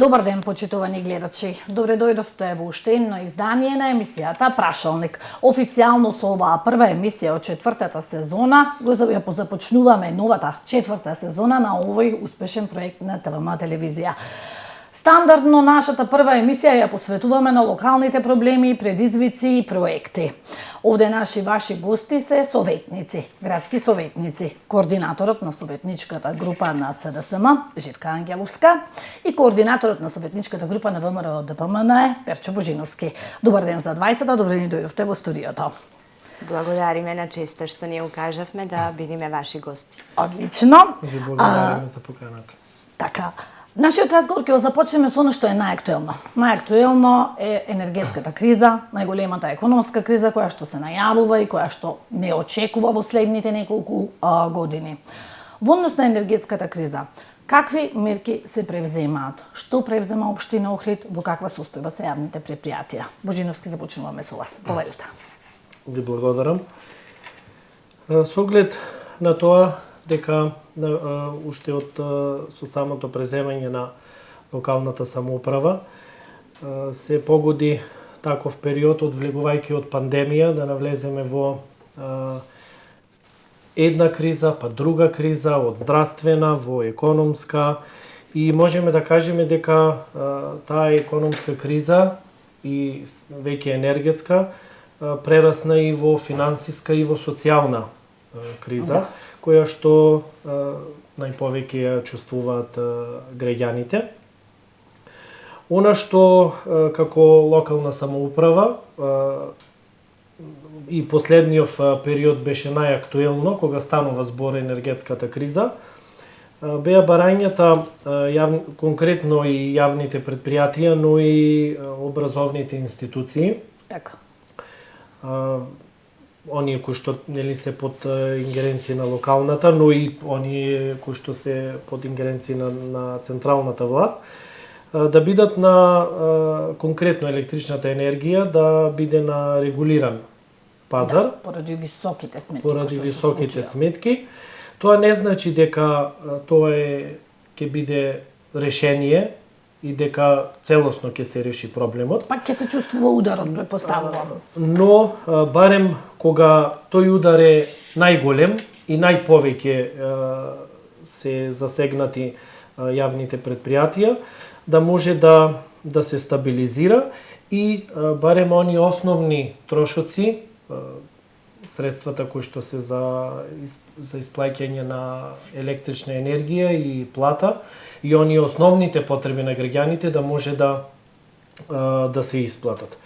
Добар ден, почитувани гледачи. Добре дојдовте во уште едно издание на емисијата Прашалник. Официјално со оваа прва емисија од четвртата сезона го започнуваме новата четврта сезона на овој успешен проект на ТВМ телевизија. Стандардно нашата прва емисија ја посветуваме на локалните проблеми, предизвици и проекти. Овде наши ваши гости се советници, градски советници, координаторот на советничката група на СДСМ, Живка Ангеловска, и координаторот на советничката група на ВМРО ДПМН е Перчо Божиновски. Добар ден за двајцата, добре ни дојдовте во студиото. Благодариме на честа што ни укажавме да бидеме ваши гости. Одлично. Ви благодариме за поканата. Така. Нашиот разговор ќе го започнеме со она што е најактуелно. Најактуелно е енергетската криза, најголемата економска криза која што се најавува и која што не очекува во следните неколку години. Во однос на енергетската криза, какви мерки се превземаат? Што превзема општина Охрид, во каква состојба се јавните предпријатија? Божиновски, започнуваме со вас. Повелете. Ви благодарам. Со оглед на тоа дека уште со самото преземање на локалната самоуправа се погоди таков период одвлегувајќи од пандемија да навлеземе во една криза, па друга криза, од здравствена во економска, и можеме да кажеме дека таа економска криза и веќе енергетска прерасна и во финансиска и во социјална криза, која што најповеќе ја чувствуваат граѓаните. Она што како локална самоуправа и последниот период беше најактуелно кога станува збор енергетската криза, беа барањата конкретно и јавните предпријатија, но и образовните институции. Така. Оние кои што нели се под ингеренција на локалната, но и оние кои што се под ингеренција на централната власт, да бидат на конкретно електричната енергија да биде на регулиран пазар. Да, поради високите сметки. Поради високите сметки. Тоа не значи дека тоа ќе биде решение и дека целосно ќе се реши проблемот. Пак ќе се чувствува ударот, претпоставувам. Но барем кога тој удар е најголем и најповеќе се засегнати јавните предпријатија, да може да се стабилизира и барем оние основни трошоци, средствата кои што се за исплаќање на електрична енергија и плата, и оние основните потреби на граѓаните да може да се исплатат.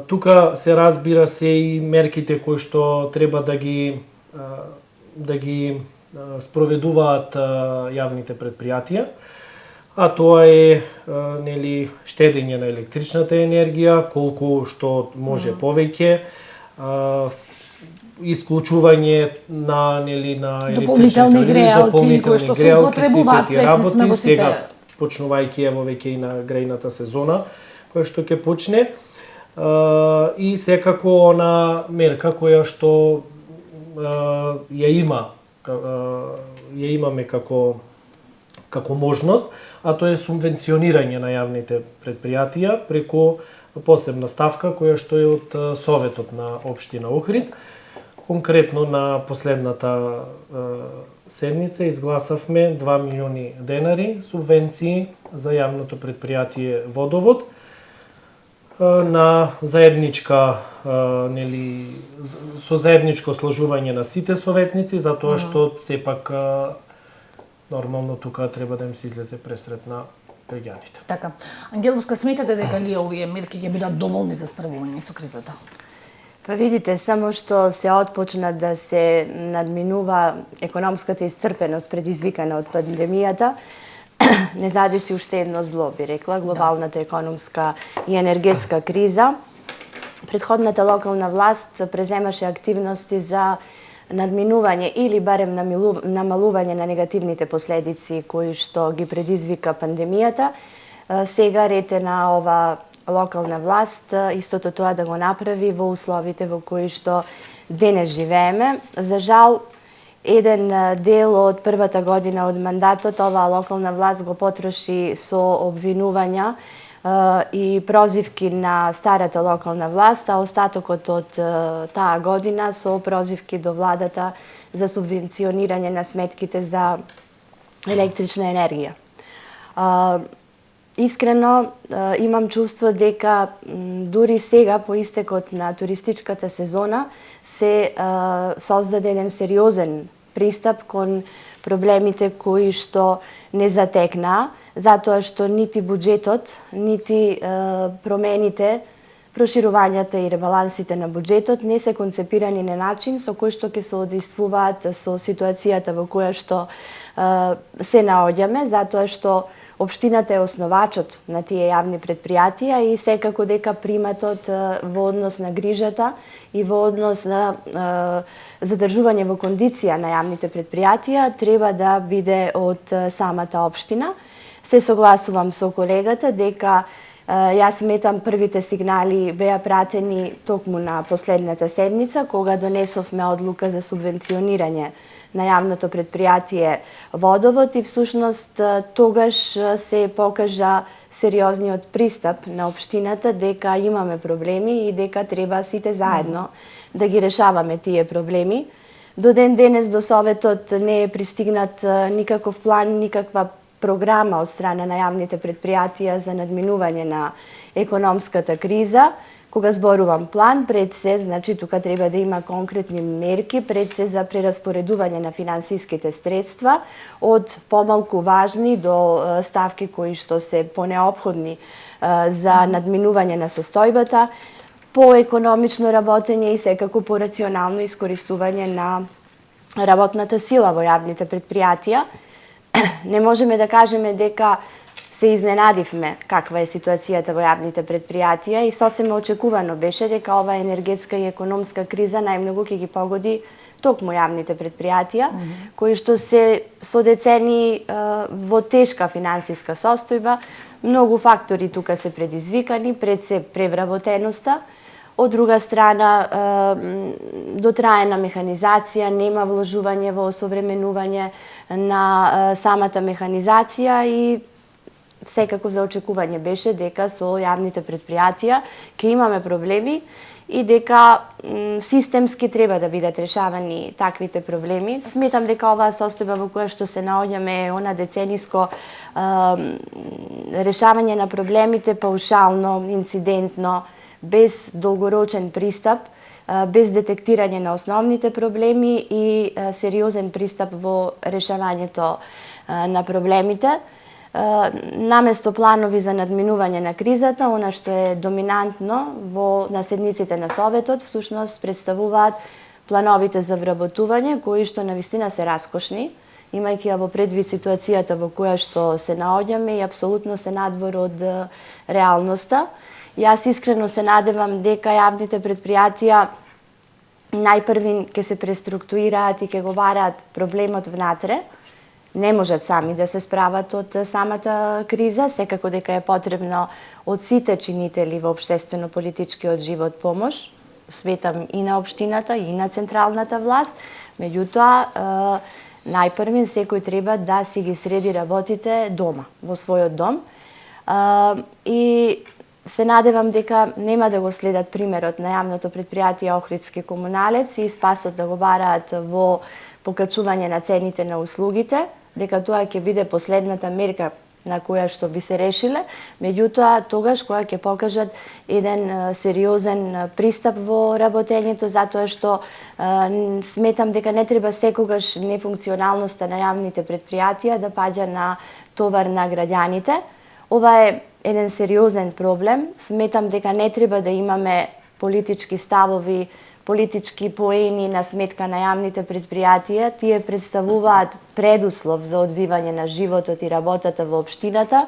Тука се разбира се и мерките кои што треба да ги спроведуваат јавните предпријатија, а тоа е нели штедење на електричната енергија, колку што може повеќе, исклучување на дополнителни грејалки кои што се употребуваат, свесни сме во сите. Сега почнувајќи ево веќе и на грејната сезона која што ќе почне, и секако она мерка која што ја имаме како можност, а тоа е субвенционирање на јавните предпријатија преку посебна ставка која што е од Советот на општина Охрид. Конкретно на последната седница изгласавме 2 милиони денари субвенции за јавното предпријатие Водовод на заедничка со заедничко сложување на сите советници, затоа што сепак нормално тука треба да им се излезе пресрет на граѓаните. Така. Ангеловска, сметате дека ли овие мерки ќе бидат доволни за справување со кризата? Па видите, само што се отпочна да се надминува економската исцрпеност предизвикана од пандемијата, не задеси уште едно зло, би рекла, глобалната економска и енергетска криза. Предходната локална власт преземаше активности за надминување или барем намалување на негативните последици кои што ги предизвика пандемијата. Сега ред е на ова локална власт истото тоа да го направи во условите во кои што денес живееме. За жал, еден дел од првата година од мандатот оваа локална власт го потроши со обвинувања и прозивки на старата локална власт, а остатокот од таа година со прозивки до владата за субвенционирање на сметките за електрична енергија. Искрено имам чувство дека дури сега по истекот на туристичката сезона се создаде еден сериозен пристап кон проблемите кои што не затекнаа, затоа што нити буџетот, нити промените, проширувањата и ребалансите на буџетот не се концепирани на начин со кој што ќе соодействуваат со ситуацијата во која што се наоѓаме, затоа што општината е основачот на тие јавни предпријатија и секако дека приматот во однос на грижата и во однос на задржување во кондиција на јавните предпријатија треба да биде од самата општина. Се согласувам со колегата дека јас сметам првите сигнали беа пратени токму на последната седница, кога донесовме одлука за субвенционирање на јавното предпријатие Водовод и всушност тогаш се покажа сериозниот пристап на општината дека имаме проблеми и дека треба сите заедно да ги решаваме тие проблеми. До ден денес до Советот не е пристигнат никаков план, никаква програма од страна на јавните предпријатија за надминување на економската криза. Кога зборувам план, пред се, значи тука треба да има конкретни мерки, пред се за прераспоредување на финансиските средства од помалку важни до ставки кои што се понеопходни за надминување на состојбата, по економично работење и секако по рационално искористување на работната сила во јавните предпријатија. Не можеме да кажеме дека се изненадивме каква е ситуацијата во јавните предпријатија и сосема очекувано беше дека ова енергетска и економска криза најмногу ќе ги погоди токму јавните предпријатија, кои што се со децени во тешка финансиска состојба. Многу фактори тука се предизвикани, пред се превработеноста, од друга страна дотраена механизација, нема вложување во осовременување на самата механизација и секако за очекување беше дека со јавните предпријатија ќе имаме проблеми и дека системски треба да бидат решавани таквите проблеми. Сметам дека оваа состојба во која што се наоѓаме е она децениско решавање на проблемите паушално, инцидентно, без долгорочен пристап, без детектирање на основните проблеми и сериозен пристап во решавањето на проблемите. Наместо планови за надминување на кризата, она што е доминантно на седниците на Советот, всушност представуваат плановите за вработување, кои што навистина се раскошни, имајќи во предвид ситуацијата во која што се наоѓаме и апсолутно се надвор од реалноста. Јас искрено се надевам дека јавните предпријатија најпрви ќе се преструктурираат и ќе го бараат проблемот внатре. Не можат сами да се справат од самата криза, секако дека е потребно од сите чинители во општествено-политичкиот живот помош, светам и на општината и на централната власт, меѓутоа најпрви секој треба да си ги среди работите дома, во својот дом. И се надевам дека нема да го следат примерот на јавното предпријатие Охридски комуналец и спасот да го бараат во покачување на цените на услугите, дека тоа ќе биде последната мерка на која што би се решиле, меѓутоа тогаш кога ќе покажат еден сериозен пристап во работењето, затоа што сметам дека не треба секогаш нефункционалноста на јавните предпријатија да паѓа на товар на граѓаните. Ова е еден сериозен проблем. Сметам дека не треба да имаме политички ставови, политички поени на сметка на јавните предпријатија. Тие представуваат предуслов за одвивање на животот и работата во општината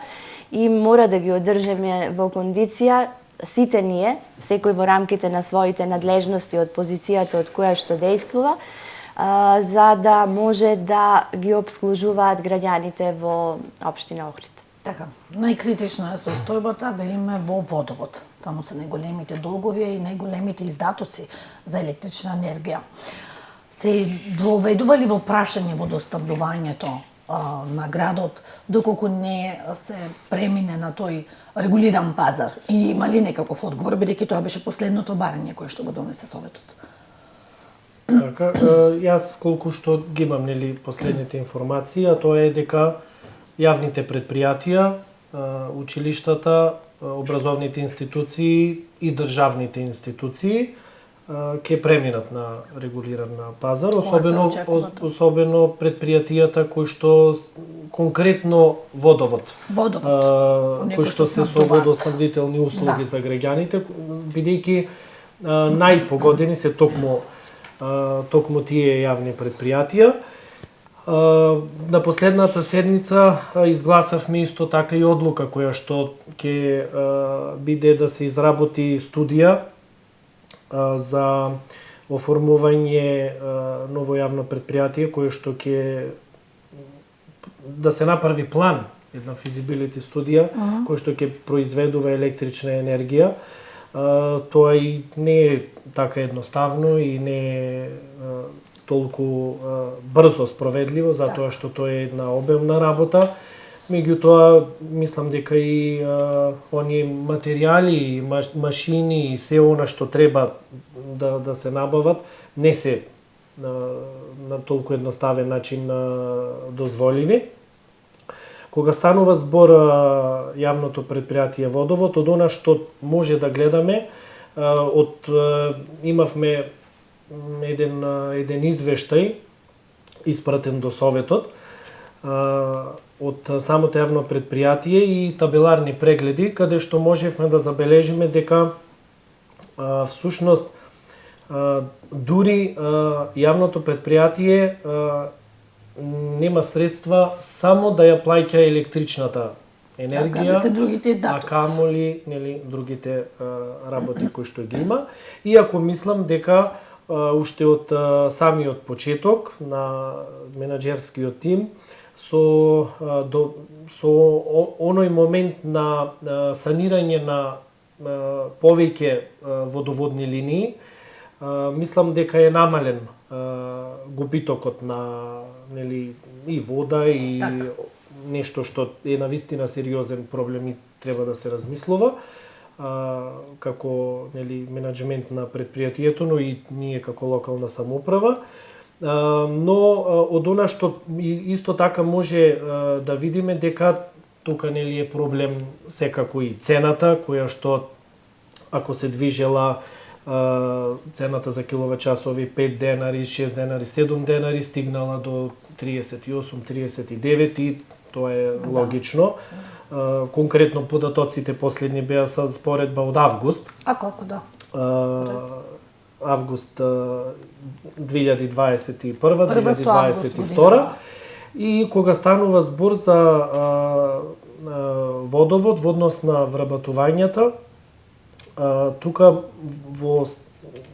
и мора да ги одржиме во кондиција сите ние, секој во рамките на своите надлежности од позицијата од која што действува, за да може да ги обслужуваат граѓаните во општина Охрид. Така, најкритична е состојбата, велиме, во Водовод. Таму се најголемите долгови и најголемите издатоци за електрична енергија. Се доведува ли во прашање водоснабдувањето на градот, доколку не се премине на тој регулиран пазар? И има ли некаков одговор, бидејќи тоа беше последното барање кое што го донесе Советот? Така, јас колку што ги имам нели последните информации, а тоа е дека јавните предпријатија, училиштата, образовните институции и државните институции ќе преминат на регулиран пазар, особено предпријатијата кои што конкретно водовод кои што се со водоснабдителни услуги за граѓаните, бидејќи најпогодени се токму тие јавни предпријатија. На последната седница изгласавме исто така и одлука која што ќе биде да се изработи студија за оформување ново јавно предпријатие кое што ќе да се направи план, една физибилити студија која што ќе произведува електрична енергија. Тоа и не е така едноставно и не е толку брзо спроведливо, затоа што тоа е една обемна работа. Меѓутоа, мислам дека и оние материјали, машини и се она што треба да се набават, не се на толку едноставен начин дозволиви. Кога станува збор јавното предпријатие Водовод, од она што може да гледаме, имавме еден извештај испратен до Советот од самото јавно предпријатие и табеларни прегледи, каде што можевме да забележиме дека всушност дури јавното предпријатие нема средства само да ја плаќа електричната енергија, а камоли другите работи кои што ги има. Иако мислам дека уште од самиот почеток на менаџерскиот тим со оној момент на санирање на повеќе водоводни линии, мислам дека е намален губитокот на и вода и нешто што е навистина сериозен проблем и треба да се размислува како менаџмент на предпријатието, но и ние како локална самоуправа. Но од она што исто така може да видиме дека тука е проблем секако и цената, која што ако се движела цената за киловат-часови 5 денари, 6 денари, 7 денари, стигнала до 38-39 и тоа е логично. Конкретно податоците последни беа со споредба од август. А колку да? Август 2021-2022. И кога станува збор за водовод во однос на вработувањата, тука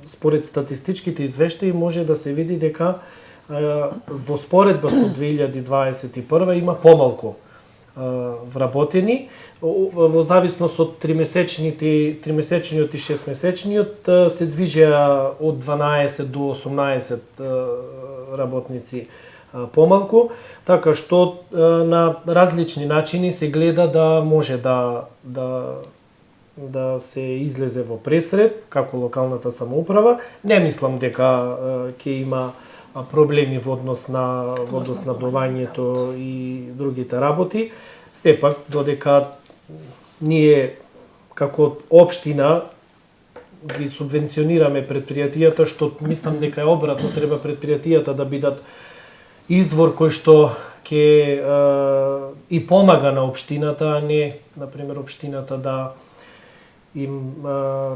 според статистичките извештаи може да се види дека во споредба со 2021 има помалку вработени, во зависност од тримесечниот и 6-месечниот се движеа од 12 до 18 работници помалку, така што на различни начини се гледа да може да се излезе во пресред како локалната самоуправа. Не мислам дека ќе има проблеми во однос на водоснабдувањето и другите работи. Сепак, додека ние како општина ги субвенционираме предпријатијата, што мислам дека е обратно, треба предпријатијата да бидат извор кој што ќе и помага на општината, а не, например, општината да им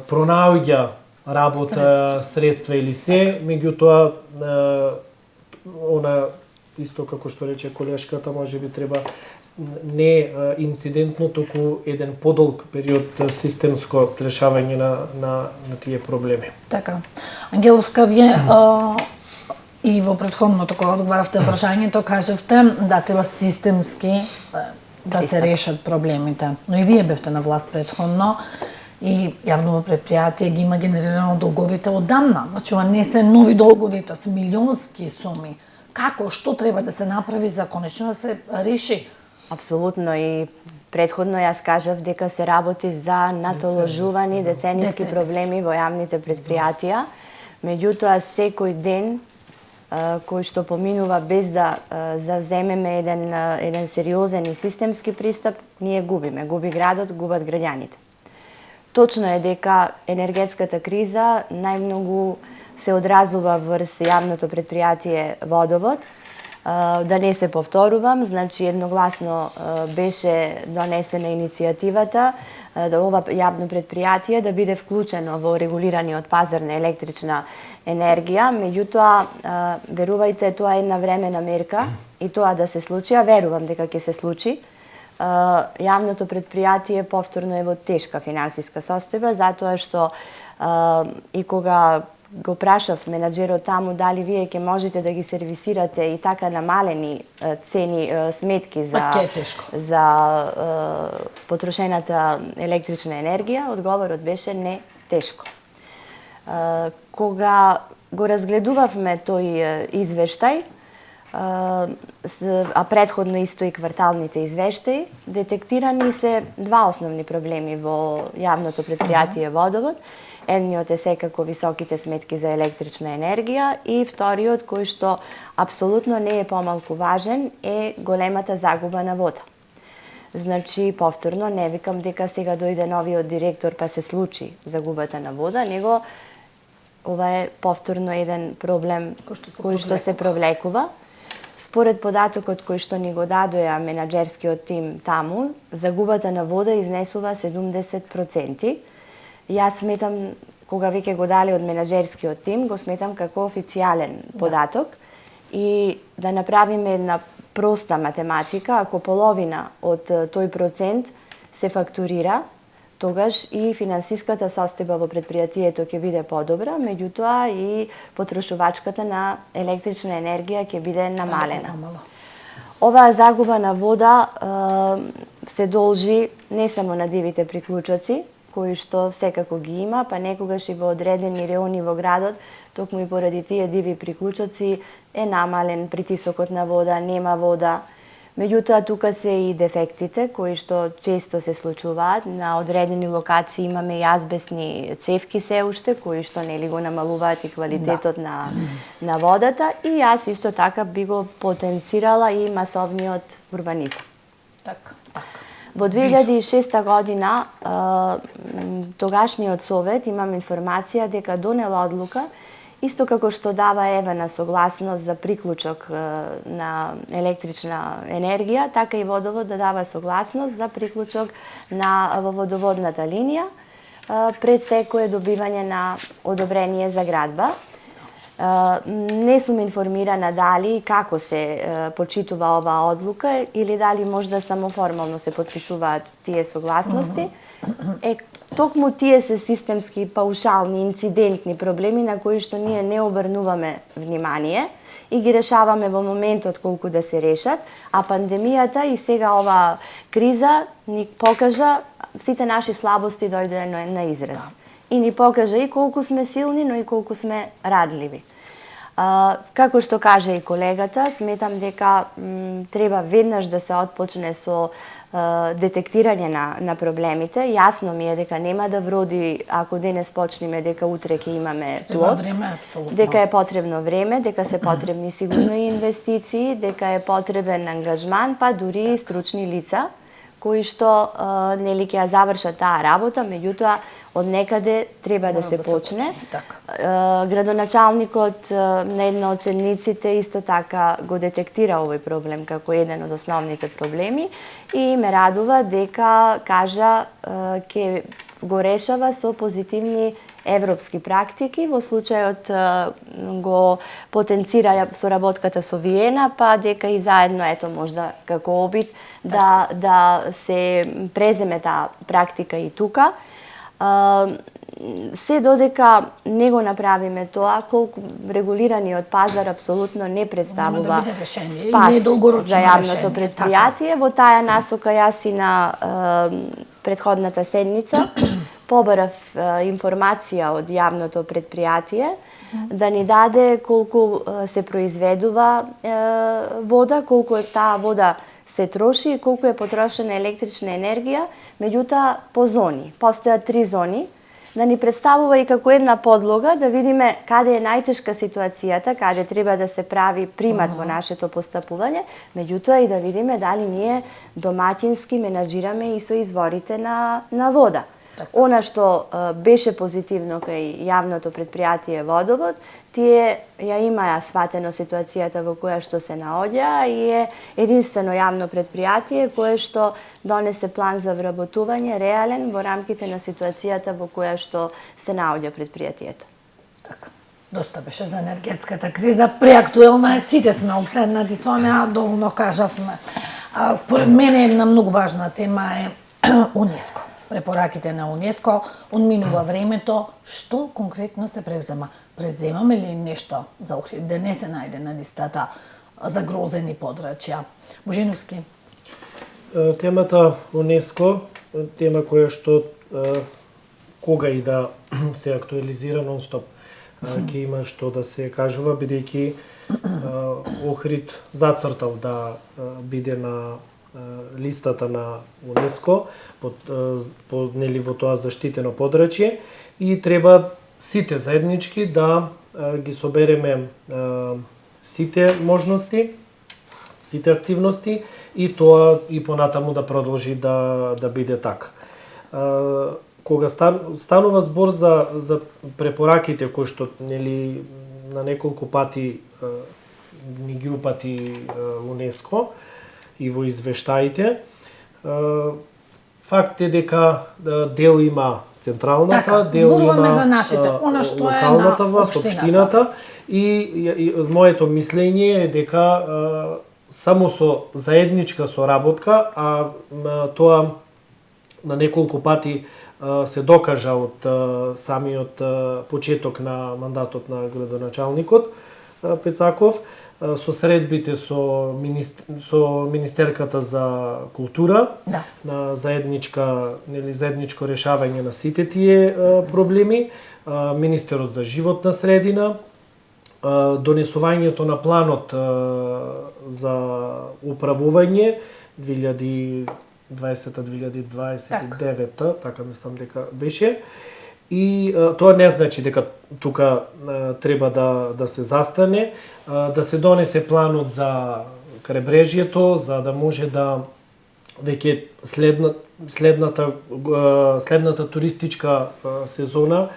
пронаоѓа работа, средства или се, меѓутоа она исто како што рече колешката, можеби треба не инцидентно, туку еден подолг период системско решавање на тие проблеми. Така. Ангеловска, вие и во претходното кога одговаравте прашањето, кажавте да треба системски да се решат проблемите. Но и вие бевте на власт претходно И јавно предпријатие ги има генерирано долговите одамна. Значи, ова не се нови долгови, тоа се милионски суми. Како, што треба да се направи за конечно да се реши? Апсолутно, и претходно јас кажав дека се работи за натоложувани деценијски проблеми во јавните предпријатија. Меѓутоа, секој ден кој што поминува без да завземеме еден сериозен и системски пристап, ние губиме. Губи градот, губат граѓаните. Точно е дека енергетската криза најмногу се одразува врз јавното предпријатие Водовод. Да не се повторувам, значи едногласно беше донесена иницијативата да ова јавно предпријатие да биде вклучено во регулираниот пазар на електрична енергија, меѓутоа верувајте, тоа е една времена мерка и тоа да се случи, а верувам дека ќе се случи. Јавното предпријатие повторно е во тешка финансиска состојба, затоа што и кога го прашав менаџерот таму дали вие ќе можете да ги сервисирате и така намалени цени сметки за потрошената електрична енергија, одговорот беше не, тешко. Кога го разгледувавме тој извештај, а претходно исто и кварталните извештаи, детектирани се два основни проблеми во јавното предпријатие Водовод. Едниот е секако високите сметки за електрична енергија и вториот, кој што апсолутно не е помалку важен, е големата загуба на вода. Значи, повторно, не викам дека сега дојде новиот директор па се случи загубата на вода, него ова е повторно еден проблем кој што се провлекува. Според податокот кој што ни го дадоа менаџерскиот тим таму, загубата на вода изнесува 70%. Јас сметам, кога веќе го дали од менаџерскиот тим, го сметам како официјален податок и да направиме една проста математика, ако половина од тој процент се фактурира, тогаш и финансиската состојба во предпријатието ќе биде подобра, меѓутоа и потрошувачката на електрична енергија ќе биде намалена. Оваа загуба на вода се должи не само на дивите приклучоци, кои што секако ги има, па некогаш и во одредени реони во градот, токму и поради тие диви приклучоци е намален притисокот на вода, нема вода. Меѓутоа, тука се и дефектите, кои што често се случуваат. На одредени локации имаме и азбесни цевки се уште, кои што нели го намалуваат и квалитетот на водата. И јас исто така би го потенцирала и масовниот урбанизам. Така. Во 2006 година, тогашниот совет, имам информација дека донела одлука, исто како што дава Евена согласност за приклучок на електрична енергија, така и Водовод да дава согласност за приклучок во водоводната линија пред секое добивање на одобрение за градба. Не сум информирана дали и како се почитува оваа одлука или дали можда само формално се потпишуваат тие согласности. Токму тие се системски, паушални, инцидентни проблеми на кои што ние не обрнуваме внимание и ги решаваме во моментот колку да се решат, а пандемијата и сега оваа криза ни покажа сите наши слабости дојде на израз. И ни покажа и колку сме силни, но и колку сме радливи. Како што кажа и колегата, сметам дека треба веднаш да се отпочне со детектирање на проблемите. Јасно ми е дека нема да вроди ако денес почнеме дека утре ќе имаме плод. Дека е потребно време, дека се потребни сигурно и инвестиции, дека е потребен ангажман, па дури и стручни лица кои што нели ќе ја завршат таа работа, меѓутоа од некаде треба да се почне. Градоначалникот на една од седниците исто така го детектира овој проблем како еден од основните проблеми и ме радува дека кажа ќе го решава со позитивни европски практики. Во случајот го потенцира соработката со Виена, па дека и заедно, ето можда како обид, да се преземе таа практика и тука. Се додека не го направиме тоа, колку регулираниот пазар апсолутно не представува спас за јавното предпријатие. Во таа насока јас и на претходната седница побарав информација од јавното предпријатие, да ни даде колку се произведува вода, колку е таа вода се троши и колку е потрошена електрична енергија, меѓутоа по зони. Постојат 3 зони, да ни представува и како една подлога да видиме каде е најтешка ситуацијата, каде треба да се прави примат во нашето постапување, меѓутоа и да видиме дали ние домаќински менаџираме и со изворите на вода. Она што беше позитивно кај јавното предпријатие Водовод, тие ја имаа сватено ситуацијата во која што се наоѓа и е единствено јавно предпријатие кое што донесе план за вработување реален во рамките на ситуацијата во која што се наоѓа предпријатието. Така. Доста беше за енергетската криза, преактуелна е, сите сме обседнати со неа, доволно кажавме. Според мене една многу важна тема е УНЕСКО. Препораките на УНЕСКО, одминува времето, што конкретно се превзема? Преземаме ли нешто за Охрид, да не се најде на листата загрозени подрачја? Божиновски? Темата УНЕСКО, тема која што кога и да се актуализира нон-стоп, ќе има што да се кажува, бидејќи Охрид зацртал да биде на листата на УНЕСКО нели во тоа заштитено подрачје и треба сите заеднички да ги собереме сите можности, сите активности и тоа и понатаму да продолжи да биде така. Кога станува збор за препораките кои што нели на неколку пати ни ги упати УНЕСКО и во извештаите, факт е дека дел има централната, така, дел има за нашите, она што локалната е на власт, општината и моето мислење е дека само со заедничка соработка, а тоа на неколку пати се докажа од самиот почеток на мандатот на градоначалникот Пецаков, со средбите со Министерката за култура, на заедничко решавање на сите тие проблеми, Министерот за животна средина, донесувањето на планот за управување 2020-2029, така мислам дека беше. И тоа не значи дека тука треба да се застане, да се донесе планот за крайбрежјето, за да може да веќе следната туристичка сезона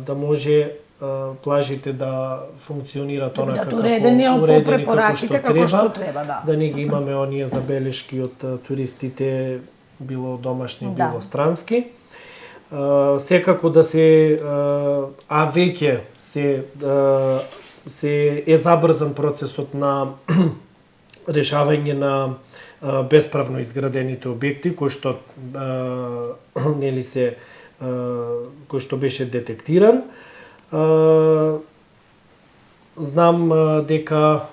да може плажите да функционираат онака како уредени по препораките како што треба, да не ги имаме оние забелешки од туристите, било домашни, било странски. Секако да се веќе се е забрзан процесот на решавање на бесправно изградените објекти кои што нели се кој што беше детектиран. Знам дека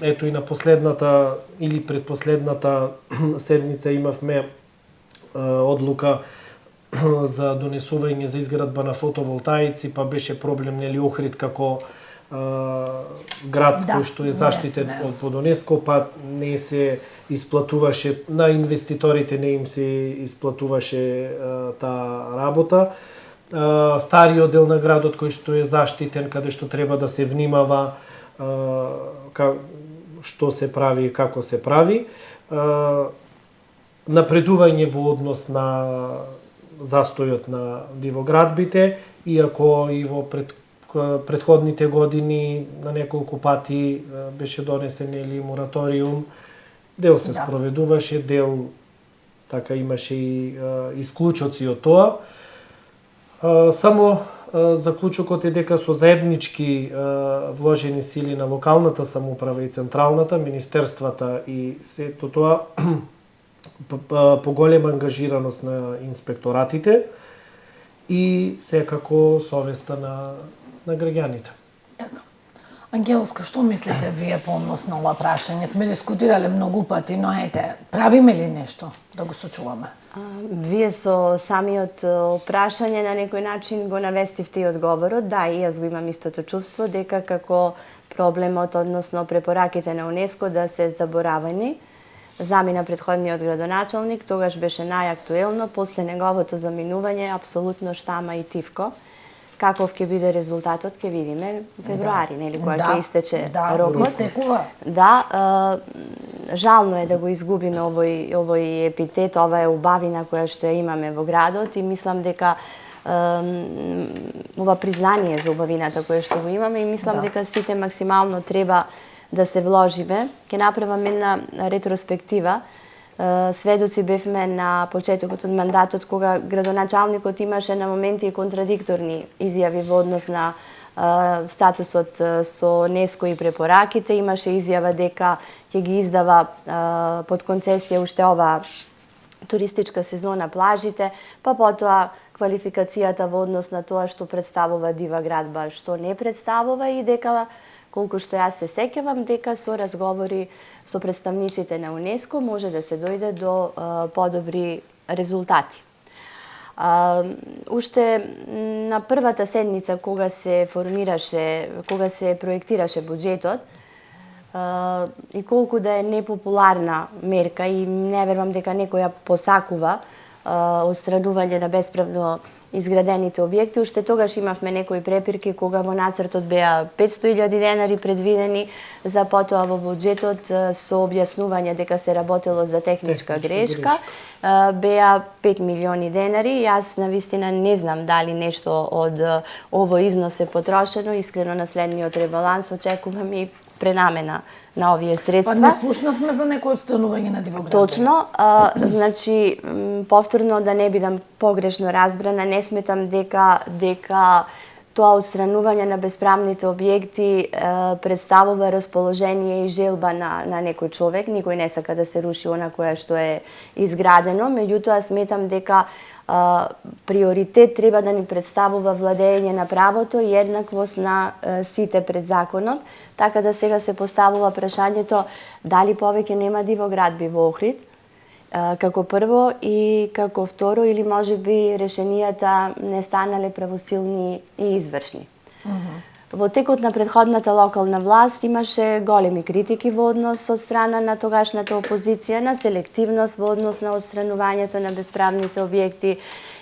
ето и на последната или предпоследната седница имавме одлука за донесување за изградба на фотоволтаици, па беше проблем нели Охрид како град кој што е заштитен од УНЕСКО, па не се исплатуваше на инвеститорите, не им се исплатуваше таа работа. Стариот дел на градот кој што е заштитен, каде што треба да се внимава што се прави и како се прави. Напредување во однос на застојот на дивоградбите, иако и во предходните години на неколку пати беше донесен или мораториум, дел се спроведуваше, дел така имаше и исклучоци од тоа. Само заклучокот е дека со заеднички вложени сили на локалната самоуправа и централната, министерствата и сето тоа, поголема ангажираност на инспекторатите и секако совеста на граѓаните. Така. Ангелска, што мислите вие по однос на ова прашање? Сме дискутирале многу пати, но ете, правиме ли нешто да го сочуваме? Вие со самиот прашање на некој начин го навестивте и одговорот. Да, и јас го имам истото чувство дека како проблемот, односно препораките на УНЕСКО да се заборавани, замина претходниот градоначалник, тогаш беше најактуелно, после неговото заминување апсолутно штама и тивко. Каков ќе биде резултатот, ќе видиме февруари, нели, кога ќе истече рокот. Истекува. Да, жално е да го изгубиме овој епитет, ова е убавина која што ја имаме во градот и мислам дека ова признание за убавината која што го имаме и мислам дека сите максимално треба да се вложиме. Ќе направам една ретроспектива. Сведоци бевме на почетокот од мандатот кога градоначалникот имаше на моменти и контрадикторни изјави во однос на статусот со НЕСКО и препораките. Имаше изјава дека ќе ги издава под концесија уште ова туристичка сезона плажите, па потоа квалификацијата во однос на тоа што представува дива градба, што не представува и дека колку што јас се сеќавам дека со разговори со представниците на УНЕСКО може да се дојде до подобри резултати. Уште на првата седница кога се проектираше буџетот и колку да е непопуларна мерка и не верувам дека некој ја посакува отстранување на бесправно изградените објекти, уште тогаш имавме некои препирки кога во нацртот беа 500.000 денари предвидени, за потоа во буџетот со објаснување дека се работело за техничка грешка, беа 5 милиони денари. Јас навистина не знам дали нешто од овој износ е потрошено, искрено на следниот ребаланс очекувам и пренамена на овие средства. Па не слушнавме за некој отстранување на дивоградба. Точно, значи повторно да не бидам погрешно разбрана, не сметам дека тоа отстранување на бесправните објекти представува расположение и желба на некој човек. Никој не сака да се руши она која што е изградено, меѓутоа сметам дека приоритет треба да ни представува владење на правото и еднаквост на сите пред законот, така да сега се поставува прашањето дали повеќе нема дивоградби во Охрид, како прво, и како второ, или можеби решенијата не станале правосилни и извршни. Во текот на претходната локална власт имаше големи критики во однос од страна на тогашната опозиција, на селективност во однос на отстранувањето на бесправните објекти.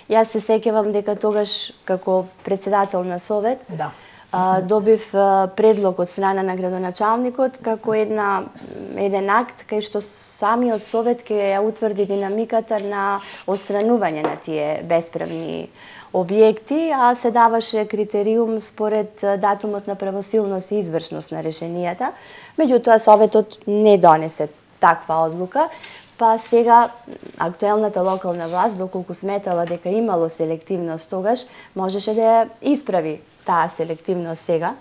Јас се сеќавам дека тогаш, како председател на Совет, добив предлог од страна на градоначалникот како еден акт кај што самиот Совет ќе ја утврди динамиката на отстранување на тие бесправни објекти, а се даваше критериум според датумот на правосилност и извршност на решенијата. Меѓутоа Советот не донесе таква одлука, па сега актуелната локална власт, доколку сметала дека имало селективност тогаш, можеше да ја исправи таа селективност сега.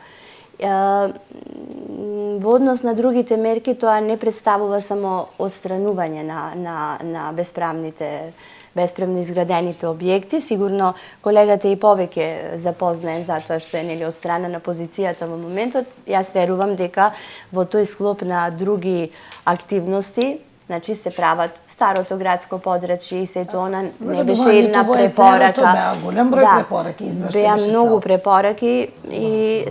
Во однос на другите мерки, тоа не представува само отстранување на бесправно изградените објекти. Сигурно колегата и повеќе запознаен затоа што е нели од страна на позицијата во моментот. Јас верувам дека во тој склоп на други активности, значи се прават старото градско подрачје и сето она не беше една препорака. Беа голем број препораки извршени. Беа многу препораки и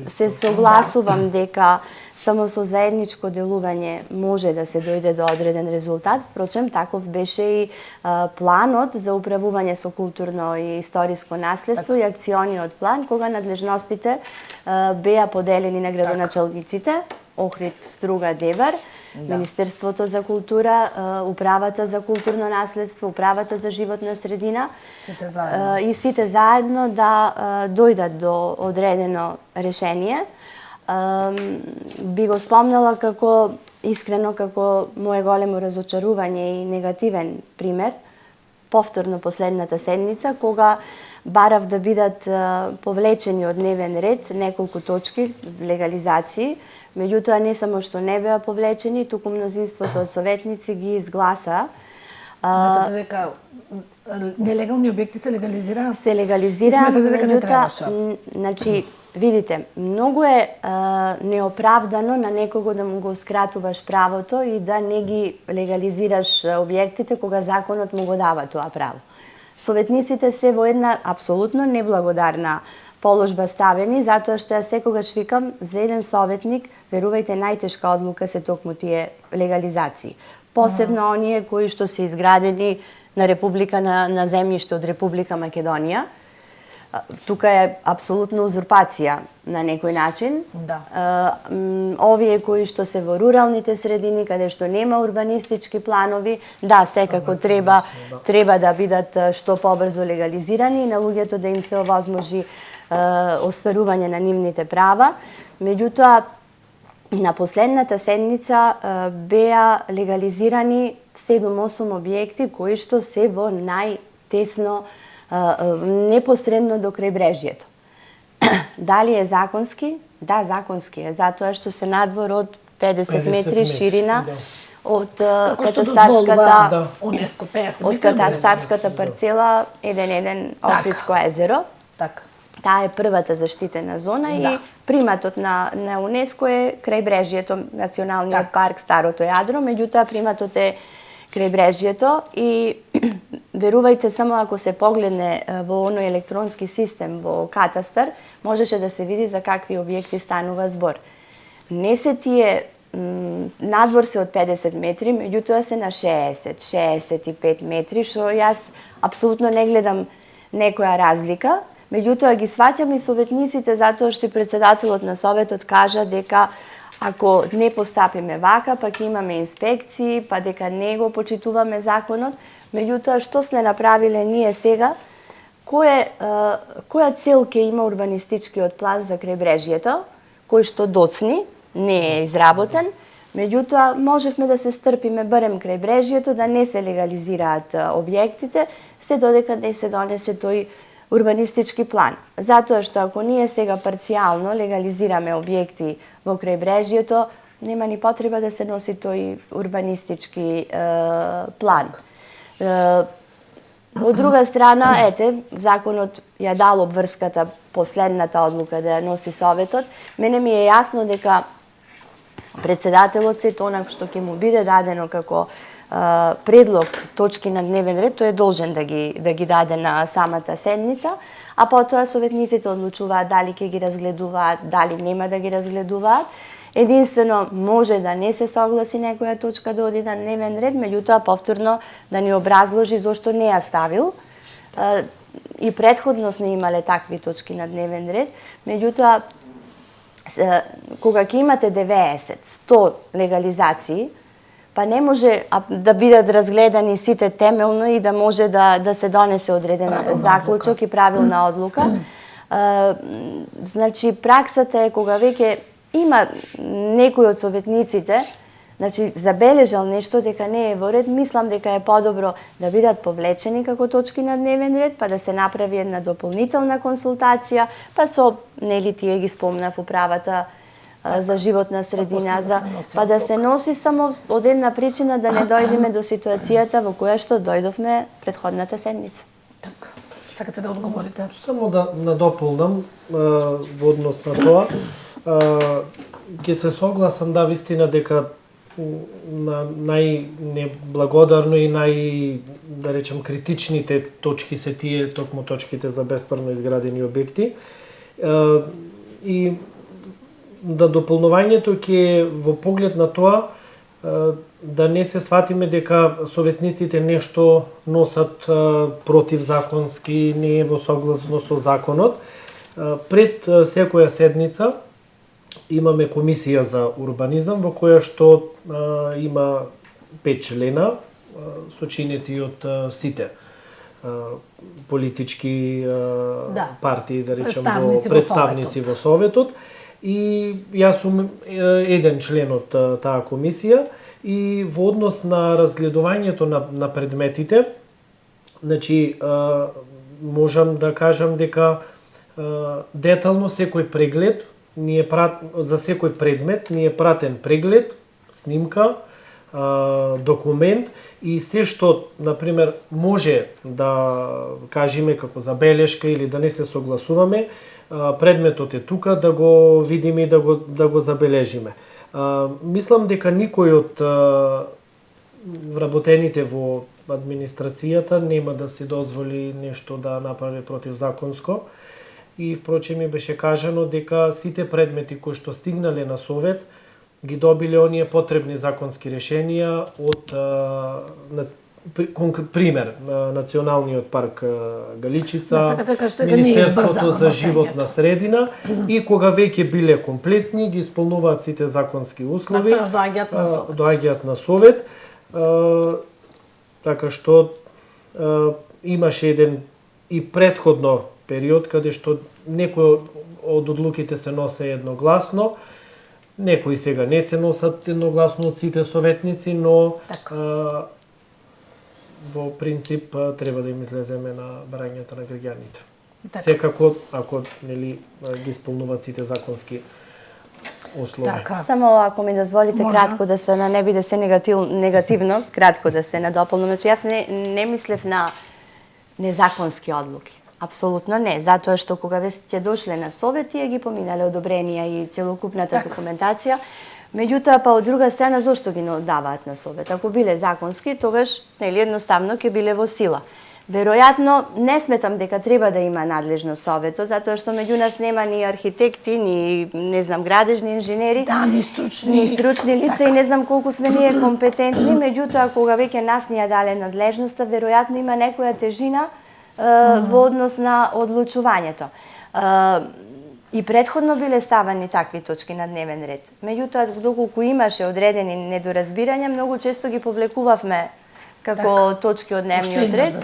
се согласувам дека само со заедничко делување може да се дојде до одреден резултат. Впрочем, таков беше и планот за управување со културно и историско наследство и акциониот план, кога надлежностите беа поделени на градоначалниците, Охрид, Струга, Дебар, Министерството за култура, Управата за културно наследство, Управата за животна средина и сите заедно да дојдат до одредено решение. Би го спомнала како искрено како мое големо разочарување и негативен пример, повторно последната седница, кога барав да бидат повлечени од дневен ред неколку точки легализации, меѓутоа не само што не беа повлечени, туку мнозинството од советници ги изгласа. Сметате дека нелегални објекти се легализираа? Се легализираа, меѓутоа, значи Видите, многу е неоправдано на некого да му го скратуваш правото и да не ги легализираш објектите кога законот му го дава тоа право. Советниците се во една апсолутно неблагодарна положба ставени, затоа што ја секогаш викам, за еден советник, верувајте, најтешка одлука се токму тие легализации. Посебно оние кои што се изградени на Република на земјиште од Република Македонија. Тука е апсолутно узурпација на некој начин. Да. Овие кои што се во руралните средини, каде што нема урбанистички планови, да, секако треба да бидат што побрзо легализирани и на луѓето да им се овозможи остварување на нивните права. Меѓутоа, на последната седница беа легализирани 7-8 објекти кои што се во најтесно непосредно до крајбрежјето. Дали е законски? Да, законски е, затоа што се надвор од 50 метри ширина од катастарската УНЕСКО 50 од катастарската парцела 1-1 Охридско езеро. Така. Таа е првата заштитена зона и приматот на УНЕСКО е крајбрежјето, националниот парк Старото јадро, меѓутоа приматот е крајбрежјето и верувајте, само ако се погледне во оној електронски систем во катастар, можеше да се види за какви објекти станува збор. Не се тие надвор се од 50 метри, меѓутоа се на 60, 65 метри, што јас апсолутно не гледам некоја разлика. Меѓутоа ги сваќам и советниците затоа што и председателот на советот кажа дека ако не постапиме вака, па ќе имаме инспекции, па дека не го почитуваме законот. Меѓутоа, што сме направиле ние сега? Која цел ќе има урбанистичкиот план за крајбрежјето, кој што доцни, не е изработен, меѓутоа можевме да се стрпиме барем крајбрежјето, да не се легализираат објектите, се додека не се донесе тој урбанистички план. Затоа што ако ние сега парцијално легализираме објекти во крајбрежјето, нема ни потреба да се носи тој урбанистички план. Од друга страна, законот ја дал обврската, последната одлука да ја носи советот. Мене ми е јасно дека председателот сето онак што ќе му биде дадено како предлог точки на дневен ред, тој е должен да ги даде на самата седница, а потоа советниците одлучуваат дали ќе ги разгледуваат, дали нема да ги разгледуваат. Единствено може да не се согласи некоја точка да оди на дневен ред, меѓутоа повторно да ни образложи зошто не ја ставил. И претходно сме имале такви точки на дневен ред, меѓутоа кога ќе имате 90-100 легализации, па не може да бидат разгледани сите темелно и да може да се донесе одреден заклучок и правилна одлука. Значи, праксата е кога веќе има некој од советниците, значи, забележал нешто дека не е во ред, мислам дека е подобро да бидат повлечени како точки на дневен ред, па да се направи една дополнителна консултација, па со, нели тие ги спомнав управата за животна средина, па да се носи само од една причина да не дојдеме до ситуацијата во која што дојдовме претходната седница. Така. Сакате да одговорите? Само да надополнам во однос на тоа. Ќе се согласам, да, вистина дека најнеблагодарно и да речем, критичните точки се тие токму точките за бесправно изградени објекти. И да дополнувањето ќе во поглед на тоа да не се сватиме дека советниците нешто носат противзаконски, не е во согласно со законот. Пред секоја седница имаме комисија за урбанизам во која што има 5 члена сочинети од сите политички партии, да речем, представници во Советот. И јас сум еден член од таа комисија и во однос на разгледувањето на предметите, значи можам да кажам дека детално секој преглед за секој предмет ни е пратен преглед, снимка, документ и се што, например, може да кажеме како забелешка или да не се согласуваме, предметот е тука да го видиме и да го забележиме. Мислам дека никој од вработените во администрацијата нема да си дозволи нешто да направи противзаконско. И впрочем ми беше кажано дека сите предмети кои што стигнале на совет ги добиле оние потребни законски решенија од пример Националниот парк Галичица, Министерството за животна средина и кога веќе биле комплетни ги исполнуваат сите законски услови, доаѓаат на совет. Така што имаше еден и предходно период каде што некои од одлуките се носе едногласно, некои сега не се носат едногласно од сите советници, но во принцип треба да им излеземе на барањата на граѓаните. Секако ако нели ги исполнуваат сите законски услови. Само ако ми дозволите кратко да се не биде се негативно, кратко да се надополнам. Значи јас не мислев на незаконски одлуки. Апсолутно не, затоа што кога веќе дошле на совет тие ги поминале одобренија и целокупната документација. Меѓутоа, па од друга страна, зошто ги даваат на совет? Ако биле законски, тогаш нели едноставно ќе биле во сила. Веројатно, не сметам дека треба да има надлежно совето, затоа што меѓу нас нема ни архитекти, ни, не знам, градежни инженери, ни стручни лица и не знам колку сме ние компетентни, меѓутоа, кога веќе нас ни ја дале надлежноста, веројатно има некоја тежина во однос на одлучувањето. И предходно биле ставани такви точки на дневен ред. Меѓутоа, доколку имаше одредени недоразбирања, многу често ги повлекувавме како точки од дневниот ред,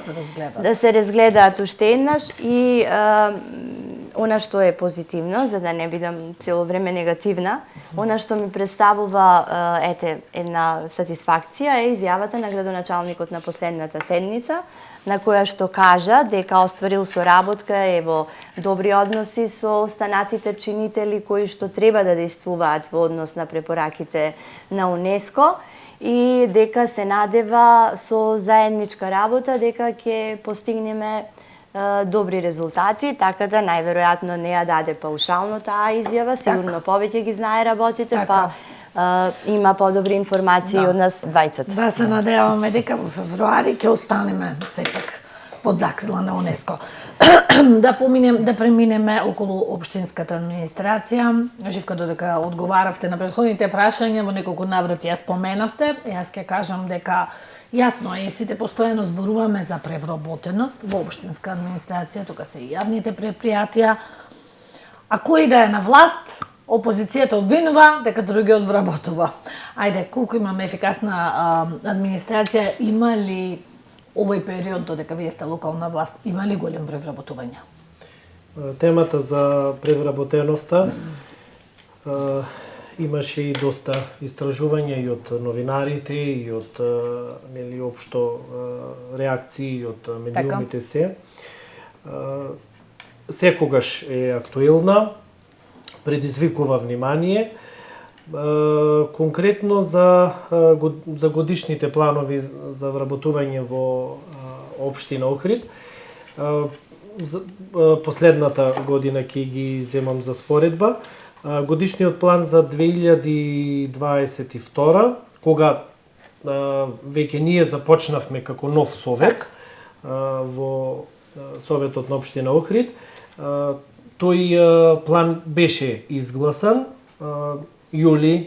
да се разгледаат уште еднаш и она што е позитивно, за да не бидам цело време негативна, она што ми представува една сатисфакција е изјавата на градоначалникот на последната седница, на која што кажа дека остварил соработка во добри односи со останатите чинители кои што треба да действуваат во однос на препораките на УНЕСКО и дека се надева со заедничка работа дека ќе постигнеме добри резултати, така да најверојатно не ја даде паушално таа изјава, сигурно повеќе ги знае работите, па има подобри информации од нас двајцата. Да се надеваме дека во февруари ќе останеме сепак под закрила на УНЕСКО. Да преминеме околу општинската администрација. Живка, додека одговаравте на претходните прашања, во неколку наврати ја споменавте. Јас ќе кажам дека јасно е, сите постојано зборуваме за превработеност во општинска администрација, тука се и јавните предпријатија. А кој да е на власт, опозицијата обвинува дека другиот вработува. Ајде, колку имаме ефикасна администрација, има ли овој период додека вие сте локална власт, има ли голем број вработувања? Темата за превработеноста имаше и доста истражувања и од новинарите и од нели општо реакции од медиумите се. Секогаш е актуелна, предизвикува внимание. Конкретно за годишните планови за вработување во општина Охрид. Последната година ќе ги земам за споредба. Годишниот план за 2022, кога веќе ние започнавме како нов совет во Советот на општина Охрид, тој план беше изгласан јули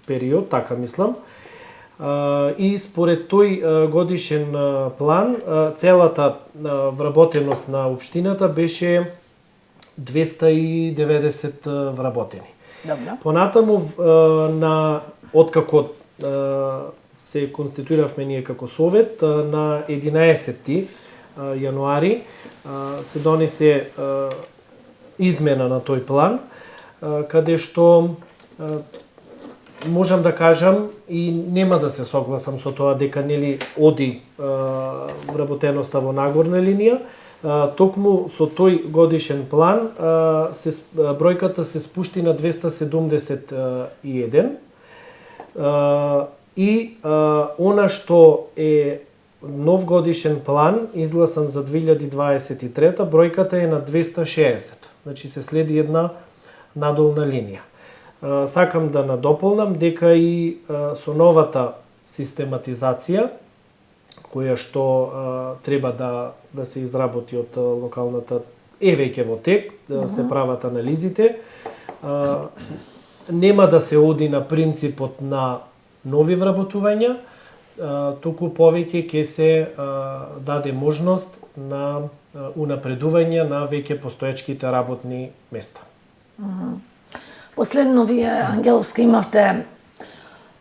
период, така мислам. И според тој годишен план, целата вработеност на општината беше 290 вработени. Добро. Понатаму, откако се конституиравме ние како совет, на 11 јануари се донесе измена на тој план, каде што можам да кажам и нема да се согласам со тоа дека нели оди вработеноста во нагорна линија, токму со тој годишен план бројката се спушти на 271 и она што е нов годишен план изгласан за 2023, бројката е на 260. Значи се следи една надолна линија. Сакам да надополнам дека и со новата систематизација, која што треба да се изработи од локалната, веќе во тек, да се прават анализите, нема да се оди на принципот на нови вработувања, туку повеќе ќе се даде можност на унапредување на веќе постоечките работни места. Последно вие, Ангеловска, имавте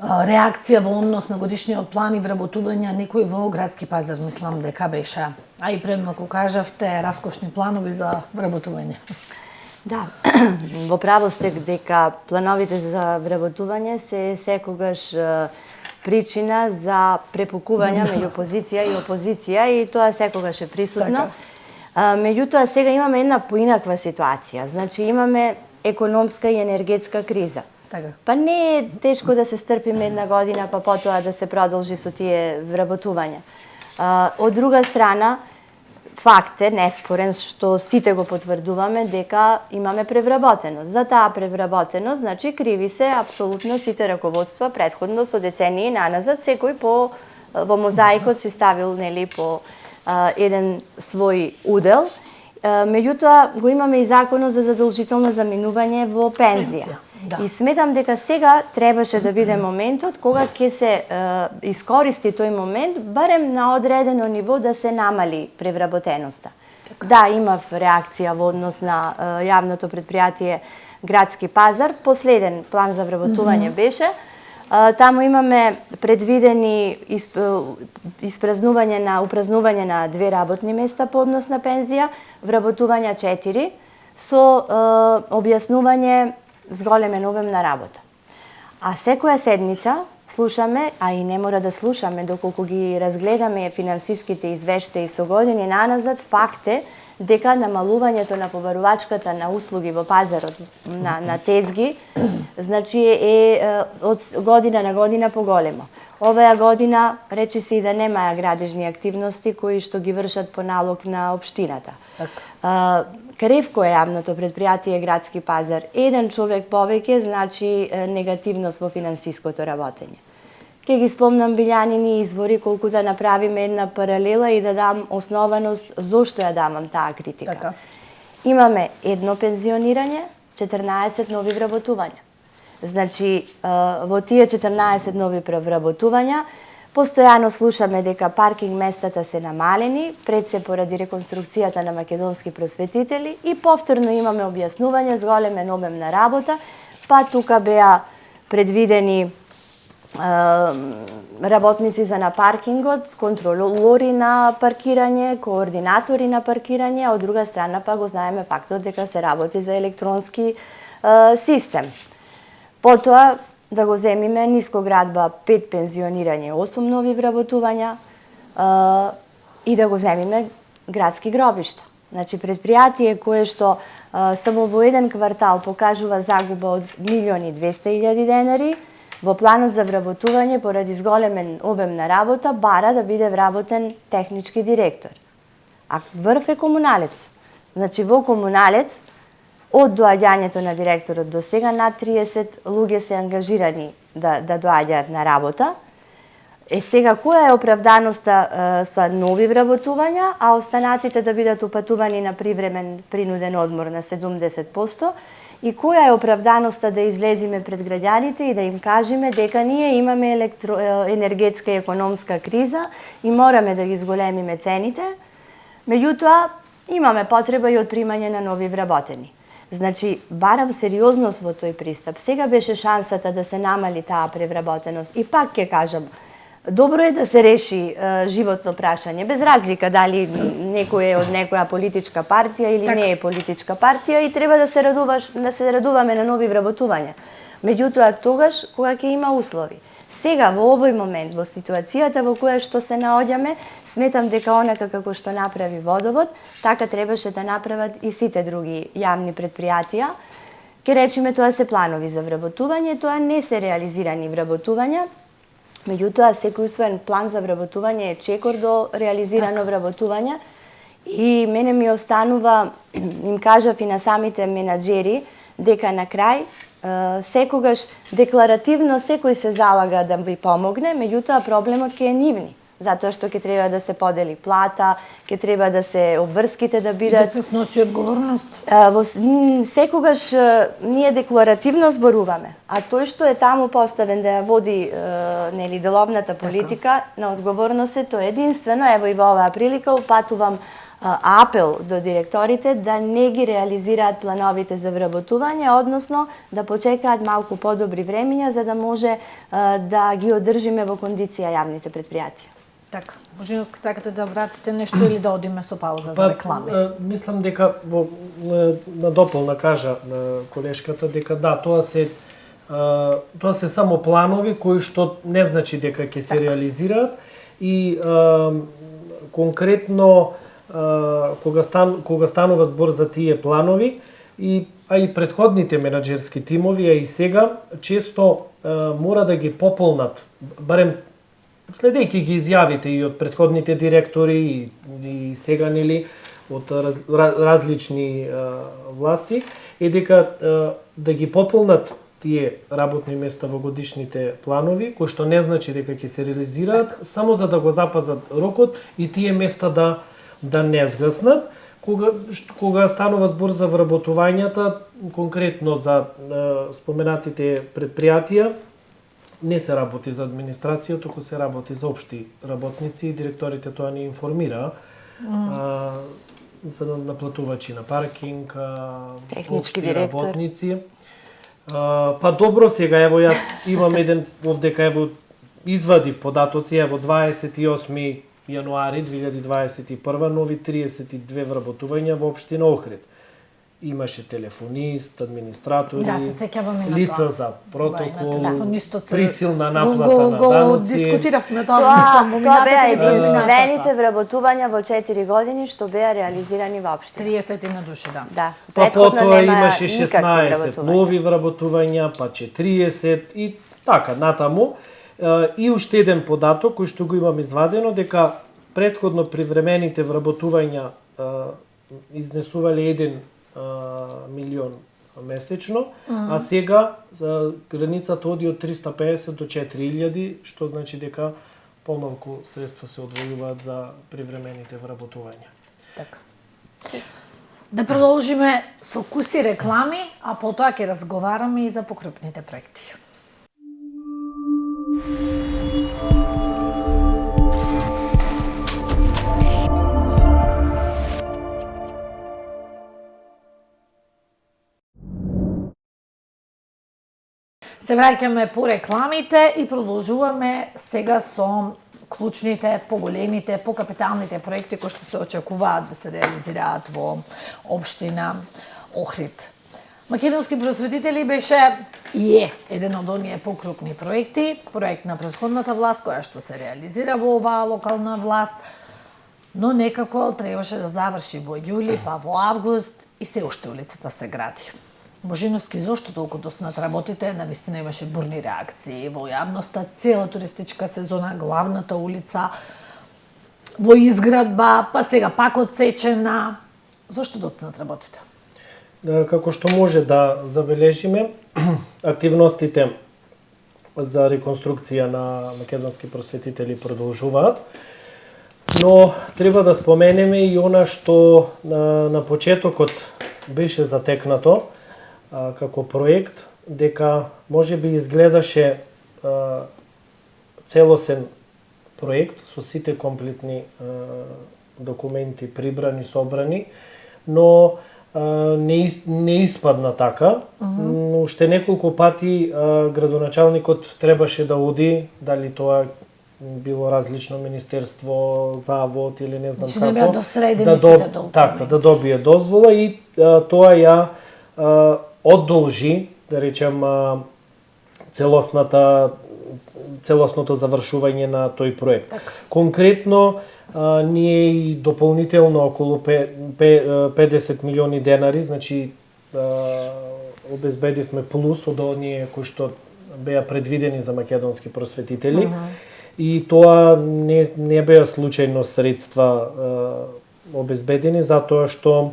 реакција во однос на годишниот план и вработување некој во градски пазар, мислам дека беше. А и предмалку кажавте раскошни планови за вработување. Да, во право сте дека плановите за вработување се секогаш причина за препукување меѓу позиција и опозиција и тоа секогаш е присутно. Меѓутоа сега имаме една поинаква ситуација. Значи имаме економска и енергетска криза. Така. Па не е тешко да се стрпиме една година, па потоа да се продолжи со тие вработувања. Од друга страна, факт е, неспорен, што сите го потврдуваме, дека имаме превработеност. За таа превработеност, значи, криви се апсолутно сите раководства предходно со децении наназад, секој во мозаикот си ставил, нели, по еден свој удел. Меѓутоа, го имаме и законот за задолжително заминување во пензија. Да. И сметам дека сега требаше да биде моментот кога ќе се искористи тој момент, барем на одредено ниво да се намали превработеноста. Да, имав реакција во однос на јавното предпријатие Градски пазар. Последен план за вработување беше. Таму имаме предвидени упразнување на 2 работни места по однос на пензија, вработувања 4, со објаснување зголемен обем на работа. А секоја седница слушаме, а и не мора да слушаме, доколку ги разгледаме финансиските извештаи со години наназад, факт е дека намалувањето на побарувачката на услуги во пазарот на тезги, значи е од година на година поголемо. Оваа година речи се и да немаја градежни активности кои што ги вршат по налог на општината. Кревко е јавното предпријатие Градски пазар. Еден човек повеќе значи негативност во финансиското работење. Ке ги спомнам Билјанини извори, колку да направиме една паралела и да дам основаност зошто ја дамам таа критика. Така. Имаме едно пензионирање, 14 нови вработувања. Значи, во тие 14 нови вработувања, постојано слушаме дека паркинг местата се намалени, пред се поради реконструкцијата на македонски просветители и повторно имаме објаснување зголемен обем на работа, па тука беа предвидени работници за на паркингот, контролори на паркирање, координатори на паркирање, а од друга страна па го знаеме фактот дека се работи за електронски систем. Потоа, да го земиме, нискоградба 5 пензионирање, 8 нови вработувања и да го земиме градски гробишта. Значи, предпријатие кое што само во еден квартал покажува загуба од 1.200.000 денари, во планот за вработување поради зголемен обем на работа бара да биде вработен технички директор. А врв е комуналец. Значи, во комуналец, од доаѓањето на директорот до сега, над 30 луѓе се ангажирани да доаѓаат на работа. Сега, која е оправданоста со нови вработувања, а останатите да бидат упатувани на привремен принуден одмор на 70%, и која е оправданоста да излезиме пред граѓаните и да им кажеме дека ние имаме енергетска и економска криза и мораме да ги зголемиме цените, меѓутоа имаме потреба и од примање на нови вработени. Значи, барам сериозност во тој пристап. Сега беше шансата да се намали таа превработеност. И пак ќе кажам, добро е да се реши животно прашање, без разлика дали некој е од некоја политичка партија или не е политичка партија и треба да се радуваме на нови вработувања. Меѓутоа, тогаш кога ќе има услови. Сега, во овој момент, во ситуацијата во која што се наоѓаме, сметам дека онака како што направи Водовод, така требаше да направат и сите други јавни предпријатија. Ке речеме, тоа се планови за вработување, тоа не се реализирани вработувања, Меѓутоа, секој усвоен план за вработување е чекор до реализирано вработување и мене ми останува, им кажав и на самите менаџери, дека на крај секогаш декларативно секој се залага да ви помогне, меѓутоа проблемот ќе е нивни. Затоа што ќе треба да се подели плата, ќе треба да се обврските да И да бидат. се сноси одговорност. Секогаш ние декларативно зборуваме, а тој што е таму поставен да ја води нели деловната политика на одговорност е тој единствено. Ево и во оваа прилика упатувам апел до директорите да не ги реализираат плановите за вработување, односно да почекаат малку подобри времиња за да може да ги одржиме во кондиција јавните предпријатија. Така, Божиновски, сакате да вратите нешто или да одиме со пауза за реклами? Мислам дека на дополна кажа на колешката дека да, тоа се само планови кои што не значи дека ќе се реализираат и конкретно кога станува збор за тие планови а и предходните менаџерски тимови, а и сега често мора да ги пополнат, барем следејќи ги изјавите и од предходните директори и сега нели од различни власти, е дека да ги пополнат тие работни места во годишните планови, кои што не значи дека ќе се реализираат, само за да го запазат рокот и тие места да не згаснат. Кога станува збор за вработувањата, конкретно за споменатите предпријатија, не се работи за администрација, туку се работи за општи работници и директорите тоа не информира за наплатувачи на паркинг, Технички општи директор. работници. Па добро, сега ево јас имам еден овдека, ево извадив податоци, ево 28 јануари 2021 нови 32 вработувања во општина Охрид. Имаше телефонист, администратори, Да, се сеќавам и на лица тоа. за протокол, телефонистот присилна наплата на го даноци. дискутиравме тоа, Тоа мислам, во беа минатата или единствените вработувања во 4 години што беа реализирани во општина. 30 на души, да. Да, Па претходно потоа нема имаше никакви 16 вработувања. нови вработувања, па 40 и така натаму. И уште еден податок кој што го имам извадено, дека претходно привремените вработувања изнесувале 1 милион месечно, а сега границата оди од 350 до 4000, што значи дека помалку средства се одвојуваат за привремените вработувања. Така. Да продолжиме со куси реклами, а потоа ќе разговараме и за покрупните проекти. Се враќаме по рекламите и продолжуваме сега со клучните, поголемите, покапиталните проекти кои што се очекуваат да се реализираат во општина Охрид. Македонски просветители беше и е еден од оние покрупни проекти, проект на претходната власт која што се реализира во оваа локална власт, но некако требаше да заврши во јули, па во август и се уште улицата се гради. Божиновски, зошто толку доснат работите? Навистина имаше бурни реакции во јавноста, цела туристичка сезона, главната улица во изградба, па сега пак одсечена. Зошто доцнат работите? Како што може да забележиме, активностите за реконструкција на македонски просветители продолжуваат, но треба да споменеме и она што на почетокот беше затекнато како проект, дека можеби изгледаше целосен проект со сите комплетни документи прибрани, собрани, но не испадна така. Уште неколку пати градоначалникот требаше да оди, дали тоа било различно министерство, завод или не знам не беа како, досредени сите документи. така, да добие дозвола и тоа ја одолжи, да речем, целосното завршување на тој проект. Така. Конкретно, ние и дополнително околу 50 милиони денари, значи обезбедивме плюс од оние кои што беа предвидени за македонски просветители. И тоа не беа случајно средства обезбедени, затоа што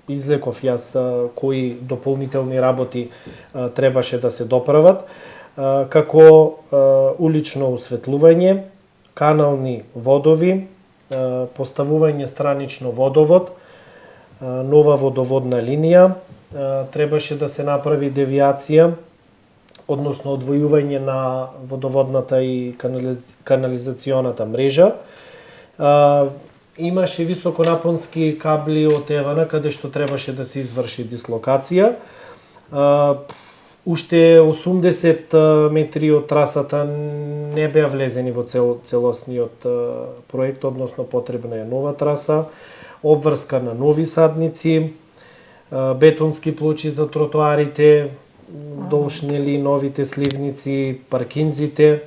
излеков јас кои дополнителни работи требаше да се доправат, како улично осветлување, канални водови, поставување странично водовод, нова водоводна линија, требаше да се направи девијација, односно одвојување на водоводната и канализационата мрежа. Имаше високонапонски кабли од Евана, каде што требаше да се изврши дислокација. Уште 80 метри од трасата не беа влезени во целосниот проект, односно потребна е нова траса, обврска на нови садници, бетонски плочи за тротоарите, долшнели, новите сливници, паркинзите.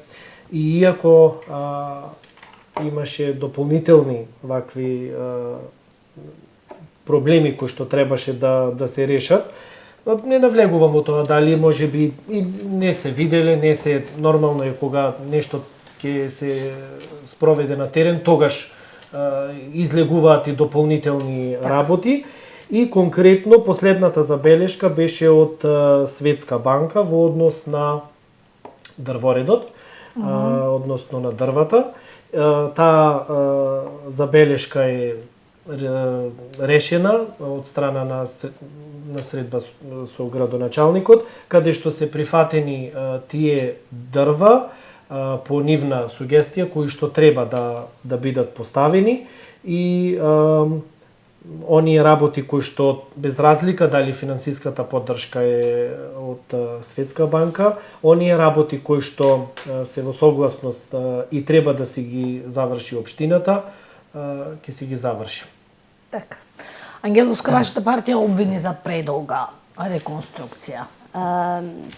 И иако имаше дополнителни вакви проблеми кои што требаше да се решат, не навлегувам во тоа дали можеби и не се виделе, не се нормално е кога нешто ќе се спроведе на терен, тогаш излегуваат и дополнителни работи. И конкретно последната забелешка беше од Светска банка во однос на дрворедот, односно на дрвата. Таа забелешка е решена од страна на средба со градоначалникот, каде што се прифатени тие дрва по нивна сугестија кои што треба да бидат поставени и оние работи кои што без разлика дали финансиската поддршка е од Светска банка, оние работи кои што се во согласност и треба да си ги заврши општината, ќе си ги заврши. Така. Ангелуска, вашата партија обвини за предолга реконструкција.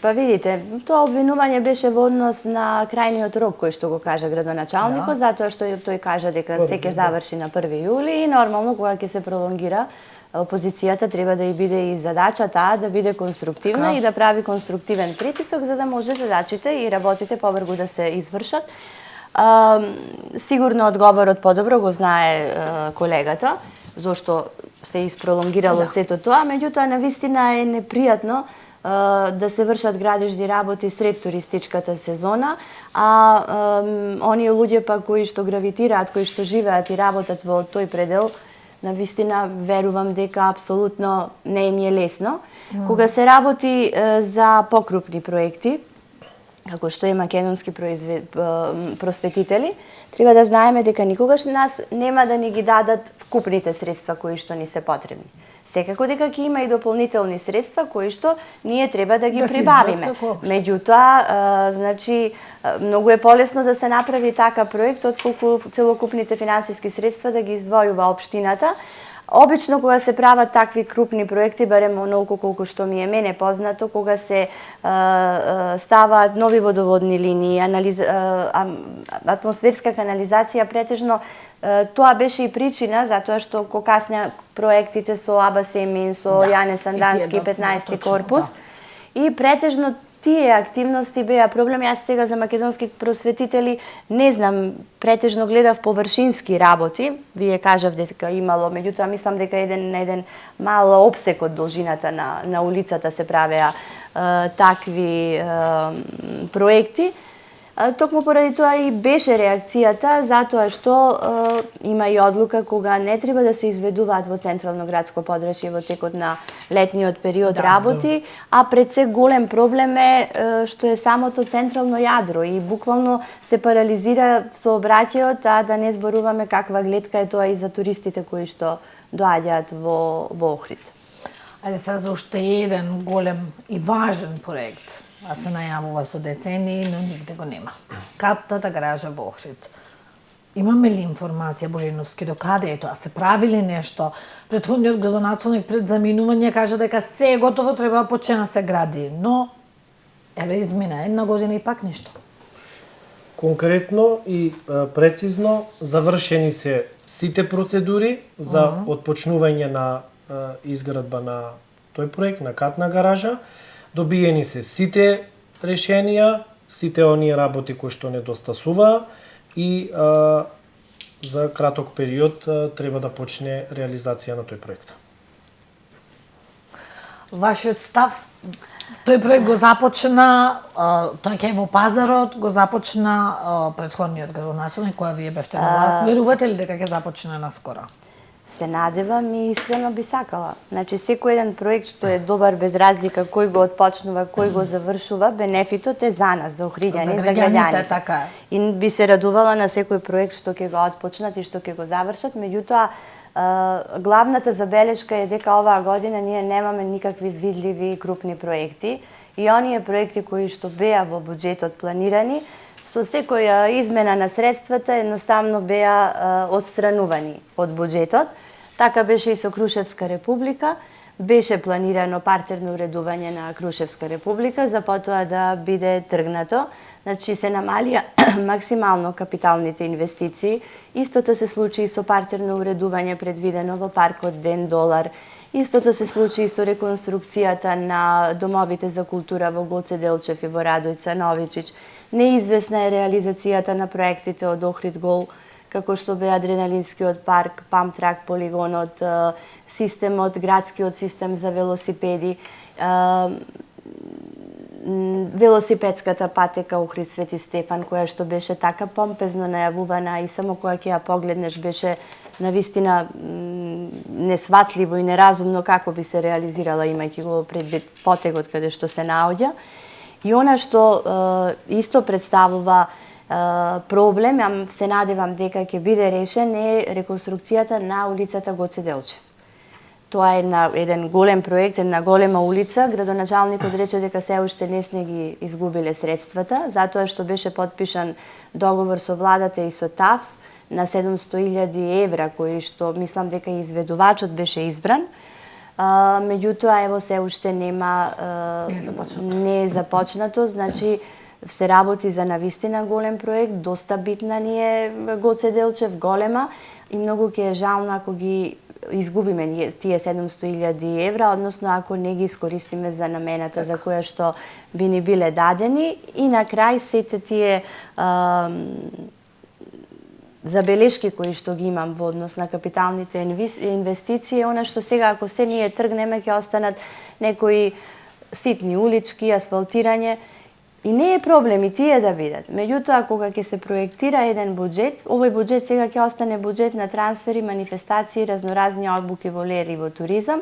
Па видите, тоа обвинување беше во однос на крајниот рок кој што го кажа градоначалникот, затоа што тој кажа дека се ќе заврши на 1 јули и нормално кога ќе се пролонгира, опозицијата треба да и биде и задача таа да биде конструктивна и да прави конструктивен притисок за да може задачите и работите побрзо да се извршат. Сигурно одговорот подобро го знае колегата, зошто се испролонгирало сето тоа, меѓутоа навистина е непријатно да се вршат градежни работи сред туристичката сезона, а оние луѓе па кои што гравитираат, кои што живеат и работат во тој предел, навистина верувам дека апсолутно не им е лесно. Кога се работи за покрупни проекти, како што е македонски просветители, треба да знаеме дека никогаш нас нема да ни ги дадат вкупните средства кои што ни се потребни. Секако дека ќе има и дополнителни средства кои што ние треба да ги прибавиме. Меѓутоа, значи многу е полесно да се направи така проект отколку целокупните финансиски средства да ги издвојува општината. Обично кога се прават такви крупни проекти, барем онолку колку што ми е мене познато, кога се ставаат нови водоводни линии, атмосферска канализација, претежно тоа беше и причина затоа што кога касна проектите со Аба Семин, со Јане Сандански, 15-ти корпус, и претежно тие активности беа проблем. Јас сега за македонски просветители не знам, претежно гледав површински работи. Вие кажав дека имало, меѓутоа мислам дека еден мал опсек од должината на улицата се правеа такви проекти. Токму поради тоа и беше реакцијата, затоа што има и одлука кога не треба да се изведуваат во централно градско подрачје во текот на летниот период работи, а пред се голем проблем е што е самото централно јадро и буквално се парализира сообраќајот, а да не зборуваме каква гледка е тоа и за туристите кои што доаѓаат во Охрид. Ајде сега за уште еден голем и важен проект. А се најавува со децении, но нигде го нема. Катната гаража во Охрид. Имаме ли информација, Божиновски, до каде е тоа? Се прави ли нешто? Претходниот градоначалник пред заминување кажа дека се е готово, треба почне да се гради. Но, еве измина 1 година и пак ништо. Конкретно и прецизно завршени се сите процедури за отпочнување на изградба на тој проект, на катна гаража. Добиени се сите решенија, сите оние работи кои што недостасуваа и за краток период треба да почне реализација на тој проект. Вашиот став, тој проект го започна, тој ќе во пазарот, го започна претходниот градоначелник која вие бевте на власт. Верувате ли дека ќе започне наскоро? Се надевам и искрено би сакала. Значи, секој еден проект што е добар без разлика кој го отпочнува, кој го завршува, бенефитот е за нас, за Охриѓани, за граѓаните. Така е. И би се радувала на секој проект што ќе го отпочнат и што ќе го завршат, меѓутоа главната забелешка е дека оваа година ние немаме никакви видливи и крупни проекти и оние проекти кои што беа во буџетот планирани, со секоја измена на средствата едноставно беа отстранувани од буџетот. Така беше и со Крушевска република. Беше планирано партерно уредување на Крушевска република, за потоа да биде тргнато. Значи се намалија максимално капиталните инвестиции. Истото се случи и со партерно уредување предвидено во паркот Ден Долар. Истото се случи и со реконструкцијата на домовите за култура во Гоце Делчев и во Радојца Новичич. Неизвестна е реализацијата на проектите од Охрид Гол, како што бе адреналинскиот парк, памтрак полигонот, системот, градскиот систем за велосипеди, велосипедската патека Охрид Свети Стефан, која што беше така помпезно најавувана и само кога ќе ја погледнеш беше навистина несватливо и неразумно како би се реализирала, имајќи го предвид потегот каде што се наоѓа. И она што исто представува проблем, ја се надевам дека ќе биде решен, е реконструкцијата на улицата Гоце Делчев. Тоа е еден голем проект, една голема улица. Градоначалникот рече дека се уште не сме ги изгубиле средствата, затоа што беше подпишан договор со владата и со ТАФ на 700.000 евра, кои што мислам дека и изведувачот беше избран. Меѓутоа, ево се уште нема... Не е започнато, значи се работи за навистина голем проект, доста битна ни е Гоце Делчев, голема, и многу ќе е жално ако ги изгубиме тие 700.000 евра, односно ако не ги искористиме за намената за која што би ни биле дадени. И на крај сите тие забелешки кои што ги имам во однос на капиталните инвестиции, она што сега ако се ние тргнеме ќе останат некои ситни улички, асфалтирање. И не е проблем и тие да бидат. Меѓутоа, кога ќе се проектира еден буџет, овој буџет сега ќе остане буџет на трансфери, манифестации, разноразни обуки во лер и во туризам.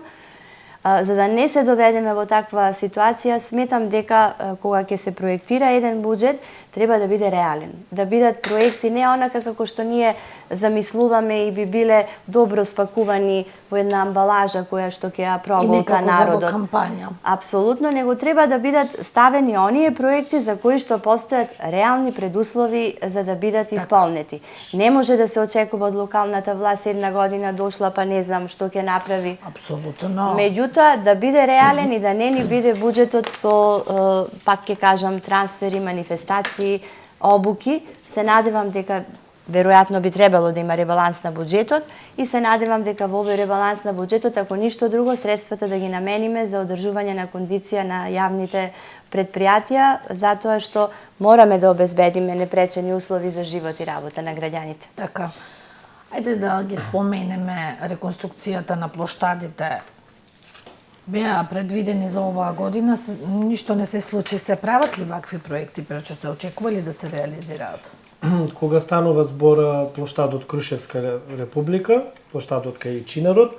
За да не се доведеме во таква ситуација, сметам дека кога ќе се проектира еден буџет, треба да биде реален. Да бидат проекти не онака како што ние замислуваме и би биле добро спакувани во една амбалажа која што ќе ја проголта народот. И некако за кампања. Апсолутно, него треба да бидат ставени оние проекти за кои што постојат реални предуслови за да бидат исполнети. Не може да се очекува од локалната власт една година дошла па не знам што ќе направи. Апсолутно. Меѓутоа, да биде реален и да не ни биде буџетот со, пак ќе кажам, трансфери, манифестации, обуки. Се надевам дека веројатно би требало да има ребаланс на буџетот и се надевам дека во овој ребаланс на буџетот, ако ништо друго, средствата да ги намениме за одржување на кондиција на јавните предпријатија, затоа што мораме да обезбедиме непречени услови за живот и работа на граѓаните. Така. Ајде да ги споменеме реконструкцијата на плоштадите. Беа предвидени за оваа година, ништо не се случи. Се прават ли вакви проекти, пречо се очекували да се реализираат? Кога станува збор плоштадот Крушевска република, плоштадот кај Чинарот,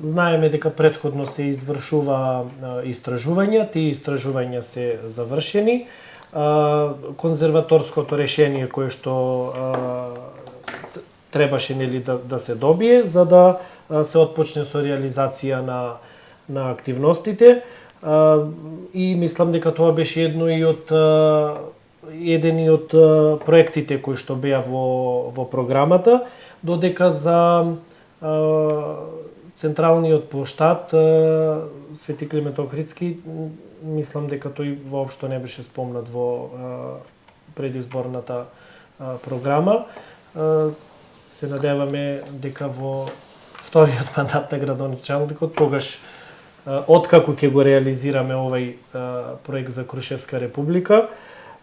знаеме дека претходно се извршува истражувања, тие истражувања се завршени. Конзерваторското решение кое што требаше нели да се добие за да се отпочне со реализација на активностите и мислам дека тоа беше еден од проектите кои што беа во програмата, додека за централниот плоштад Свети Климент Охридски мислам дека тој воопшто не беше спомнат во предизборната програма. Се надеваме дека во вториот мандат на градоначалникот тогаш откако ќе го реализираме овај проект за Крушевска република,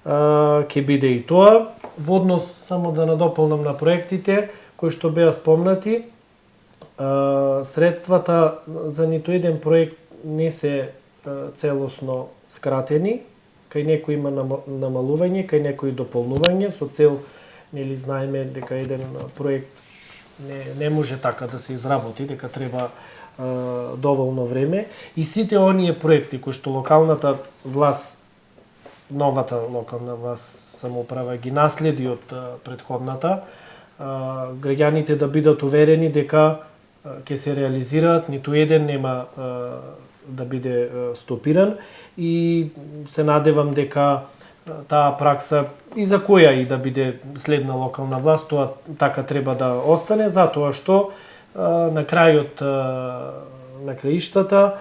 ќе биде и тоа. Во однос, само да надополнам на проектите кои што беа спомнати, средствата за ниту еден проект не се целосно скратени, кај некои има намалување, кај некои дополнување со цел, нели знаеме дека еден проект не може така да се изработи, дека треба доволно време, и сите оние проекти кои што локалната власт, новата локална власт, самоуправа ги наследи од претходната, граѓаните да бидат уверени дека ќе се реализираат, ниту еден нема да биде стопиран, и се надевам дека таа пракса и за која и да биде следна локална власт, тоа така треба да остане, затоа што на крајот на краиштата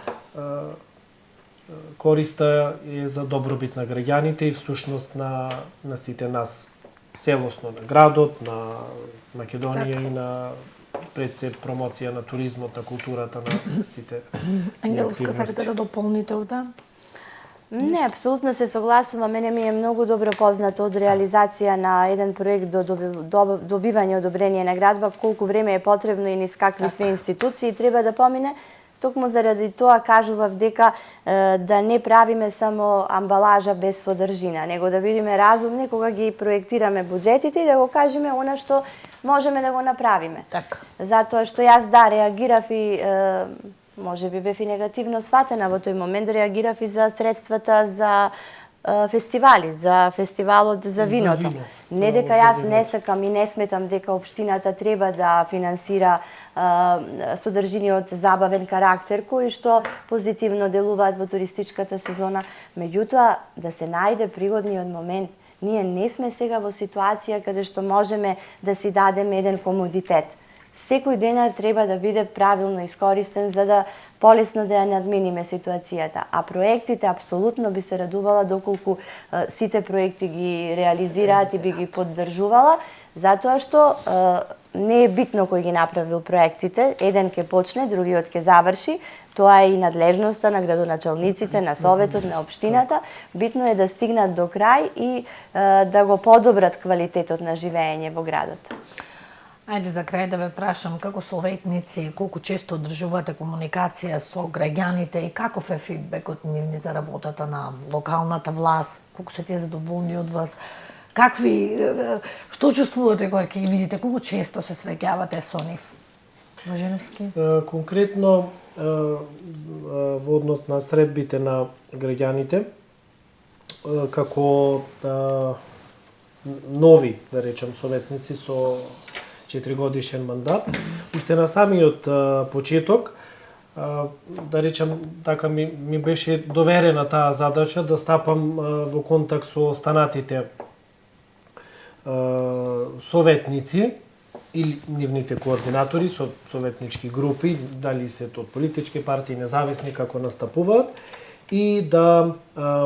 користа е за добробит на граѓаните и всушност на сите нас, целосно на градот, на Македонија и на пред се промоција на туризмот, на културата, на сите. Ангелска, сакате да дополните овде? Не, апсолутно се согласувам. Мене ми е многу добро познато од реализација на еден проект до добивање одобрение на градба, колку време е потребно и низ какви све институции треба да помине. Токму заради тоа кажував дека да не правиме само амбалажа без содржина, него да бидеме разумни кога ги проектираме буџетите и да го кажеме она што можеме да го направиме. Така. Затоа што јас реагирав и може би бев и негативно сватена во тој момент, реагирав и за средствата за фестивали, за фестивалот за виното. Не дека јас не сакам и не сметам дека општината треба да финансира содржини од забавен карактер кои што позитивно делуваат во туристичката сезона, меѓутоа да се најде пригодниот момент. Ние не сме сега во ситуација каде што можеме да си дадеме еден комодитет. Секој денар треба да биде правилно искористен за да полесно да ја надминиме ситуацијата. А проектите апсолутно би се радувала доколку сите проекти ги реализираат и би ги поддржувала, затоа што не е битно кој ги направил проектите, еден ќе почне, другиот ќе заврши. Тоа е и надлежноста на градоначалниците, на советот, на општината. Битно е да стигнат до крај и да го подобрат квалитетот на живење во градот. Ајде за крај да ве прашам како советници, колку често одржувате комуникација со граѓаните и каков е фидбекот нивни за работата на локалната власт, колку се тие задоволни од вас, што чувствувате кога ќе ги видите, колку често се среќавате со нив? Во Женевски? Конкретно во однос на средбите на граѓаните, како нови, да речем, советници со 4-годишен мандат, уште на самиот почеток, да речем, така ми беше доверена таа задача да стапам во контакт со останатите советници или нивните координатори со советнички групи, дали се од политички партии, независни, како настапуваат, и да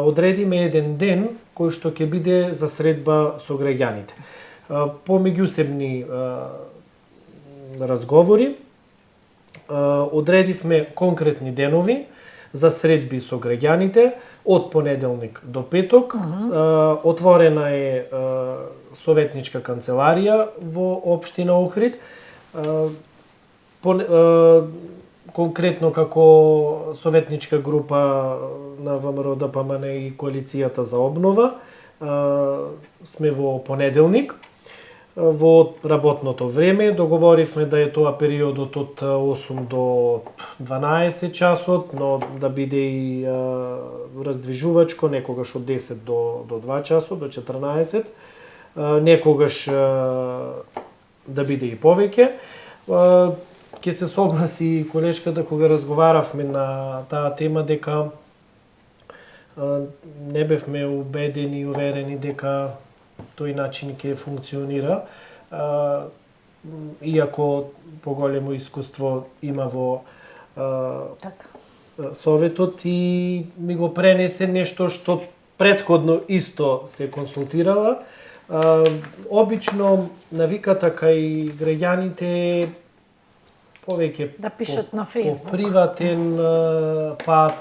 одредиме еден ден кој што ќе биде за средба со граѓаните. По меѓусебни разговори одредивме конкретни денови за средби со граѓаните од понеделник до петок. Отворена е советничка канцеларија во општина Охрид. Конкретно како советничка група на ВМРО ДПМН и коалицијата за обнова сме во понеделник. Во работното време договоривме да е тоа периодот од 8 до 12 часот, но да биде и раздвижувачко, некогаш од 10 до 2 часот, до 14, некогаш да биде и повеќе. Ќе се согласи колешката кога разговаравме на таа тема дека не бевме убедени и уверени дека тој начин ќе функционира, иако поголемо искуство има во советот и ми го пренесе нешто што претходно исто се консултирала. Обично навиката кај граѓаните повеќе Да пишат на по Facebook. приватен пат,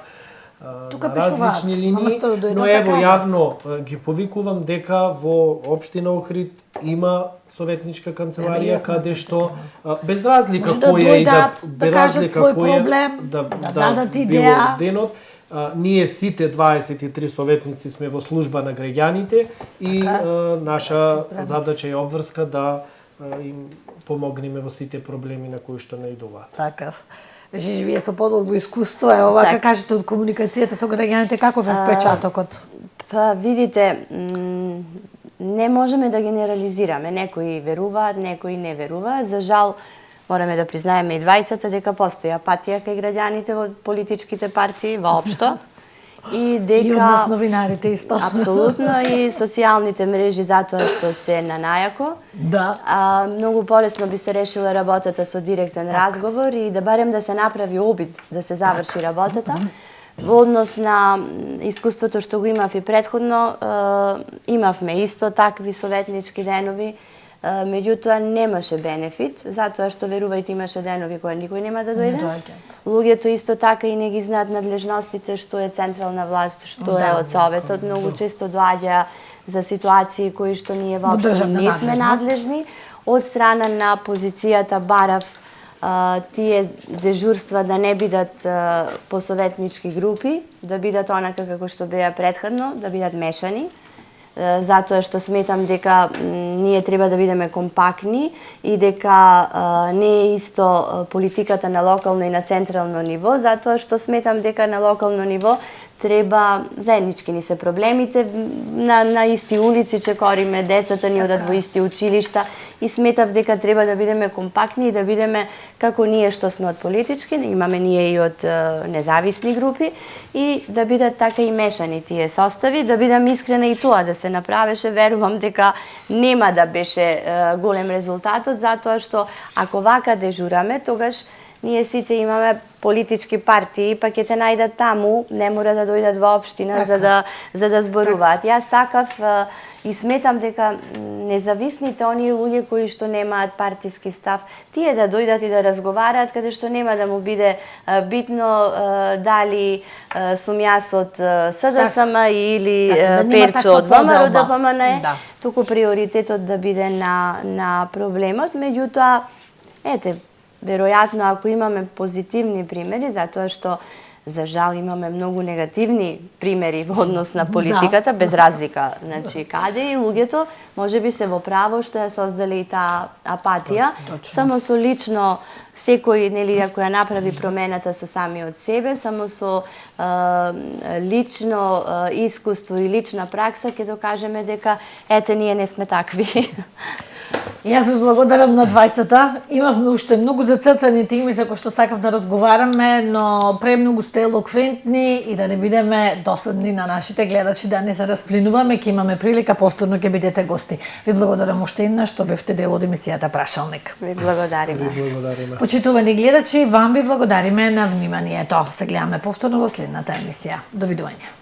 Тука на пишуваат, различни ама линии, сто да дојдат но да ево кажат. јавно ги повикувам дека во општина Охрид има советничка канцеларија Еве, јас каде знам што без разлика Може да која и дојдат, да без кажат разлика свој која, проблем, да дадат било идеја. денот, ние сите 23 советници сме во служба на граѓаните и наша задача е обврска да им помогнеме во сите проблеми на кои што наидуваат. Така. Жижи, вие со подолго искуство е ова, Така. кажете од комуникацијата со граѓаните, каков е впечатокот? Па видите, не можеме да генерализираме. Некои веруваат, некои не веруваат. За жал, мораме да признаеме и двајцата дека постои апатија кај граѓаните во политичките партии воопшто. И дека И од нас новинарите исто. апсолутно и социјалните мрежи затоа што се на најако. Да. Многу полесно би се решила работата со директен разговор и да барем да се направи обид да се заврши работата. Во однос на искуството што го имав и предходно, имавме исто такви советнички денови, меѓутоа немаше бенефит, затоа што верувајте имаше денови кои никој нема да дојде. Луѓето исто така и не ги знаат надлежностите што е централна власт, што е од советот, многу често доаѓа за ситуации кои што ние воопшто не сме надлежни. Од страна на позицијата барав тие дежурства да не бидат по советнички групи, да бидат онака како што беа претходно, да бидат мешани, затоа што сметам дека ние треба да бидеме компактни и дека не е исто политиката на локално и на централно ниво, затоа што сметам дека на локално ниво треба заеднички ни се проблемите, на исти улици чекориме, децата ни одат во исти училишта и сметав дека треба да бидеме компактни и да бидеме како ние што сме од политички, имаме ние и од независни групи и да бидат така и мешани тие состави, да бидам искрена и тоа да се направеше, верувам дека нема да беше голем резултатот, затоа што ако вака дежураме, тогаш ние сите имаме политички партии, па ќе те најдат таму, не мора да дојдат во општина за да зборуваат. Јас сакав и сметам дека независните оние луѓе кои што немаат партиски став, тие да дојдат и да разговараат, каде што нема да му биде битно дали сум јас од СДСМ или Перчо од ВМРО ДПМН, туку приоритетот да биде на проблемот, меѓутоа, ете, веројатно ако имаме позитивни примери, затоа што за жал имаме многу негативни примери во однос на политиката, без разлика, значи каде и луѓето можеби се во право што ја создале и таа апатија, само со лично секој нели ако ја направи промената со самиот себе, само со лично искуство и лична пракса ќе докажеме дека ете ние не сме такви. Јас ви благодарам на двајцата. Имавме уште многу зацртани теми за кои што сакав да разговараме, но премногу сте елоквентни и да не бидеме досадни на нашите гледачи, да не се расплинуваме, ќе имаме прилика повторно ќе бидете гости. Ви благодарам уште еднаш што бевте дел од емисијата Прашалник. Ви благодариме. Почитувани гледачи, вам ви благодариме на вниманието. Се гледаме повторно во следната емисија. Довидување.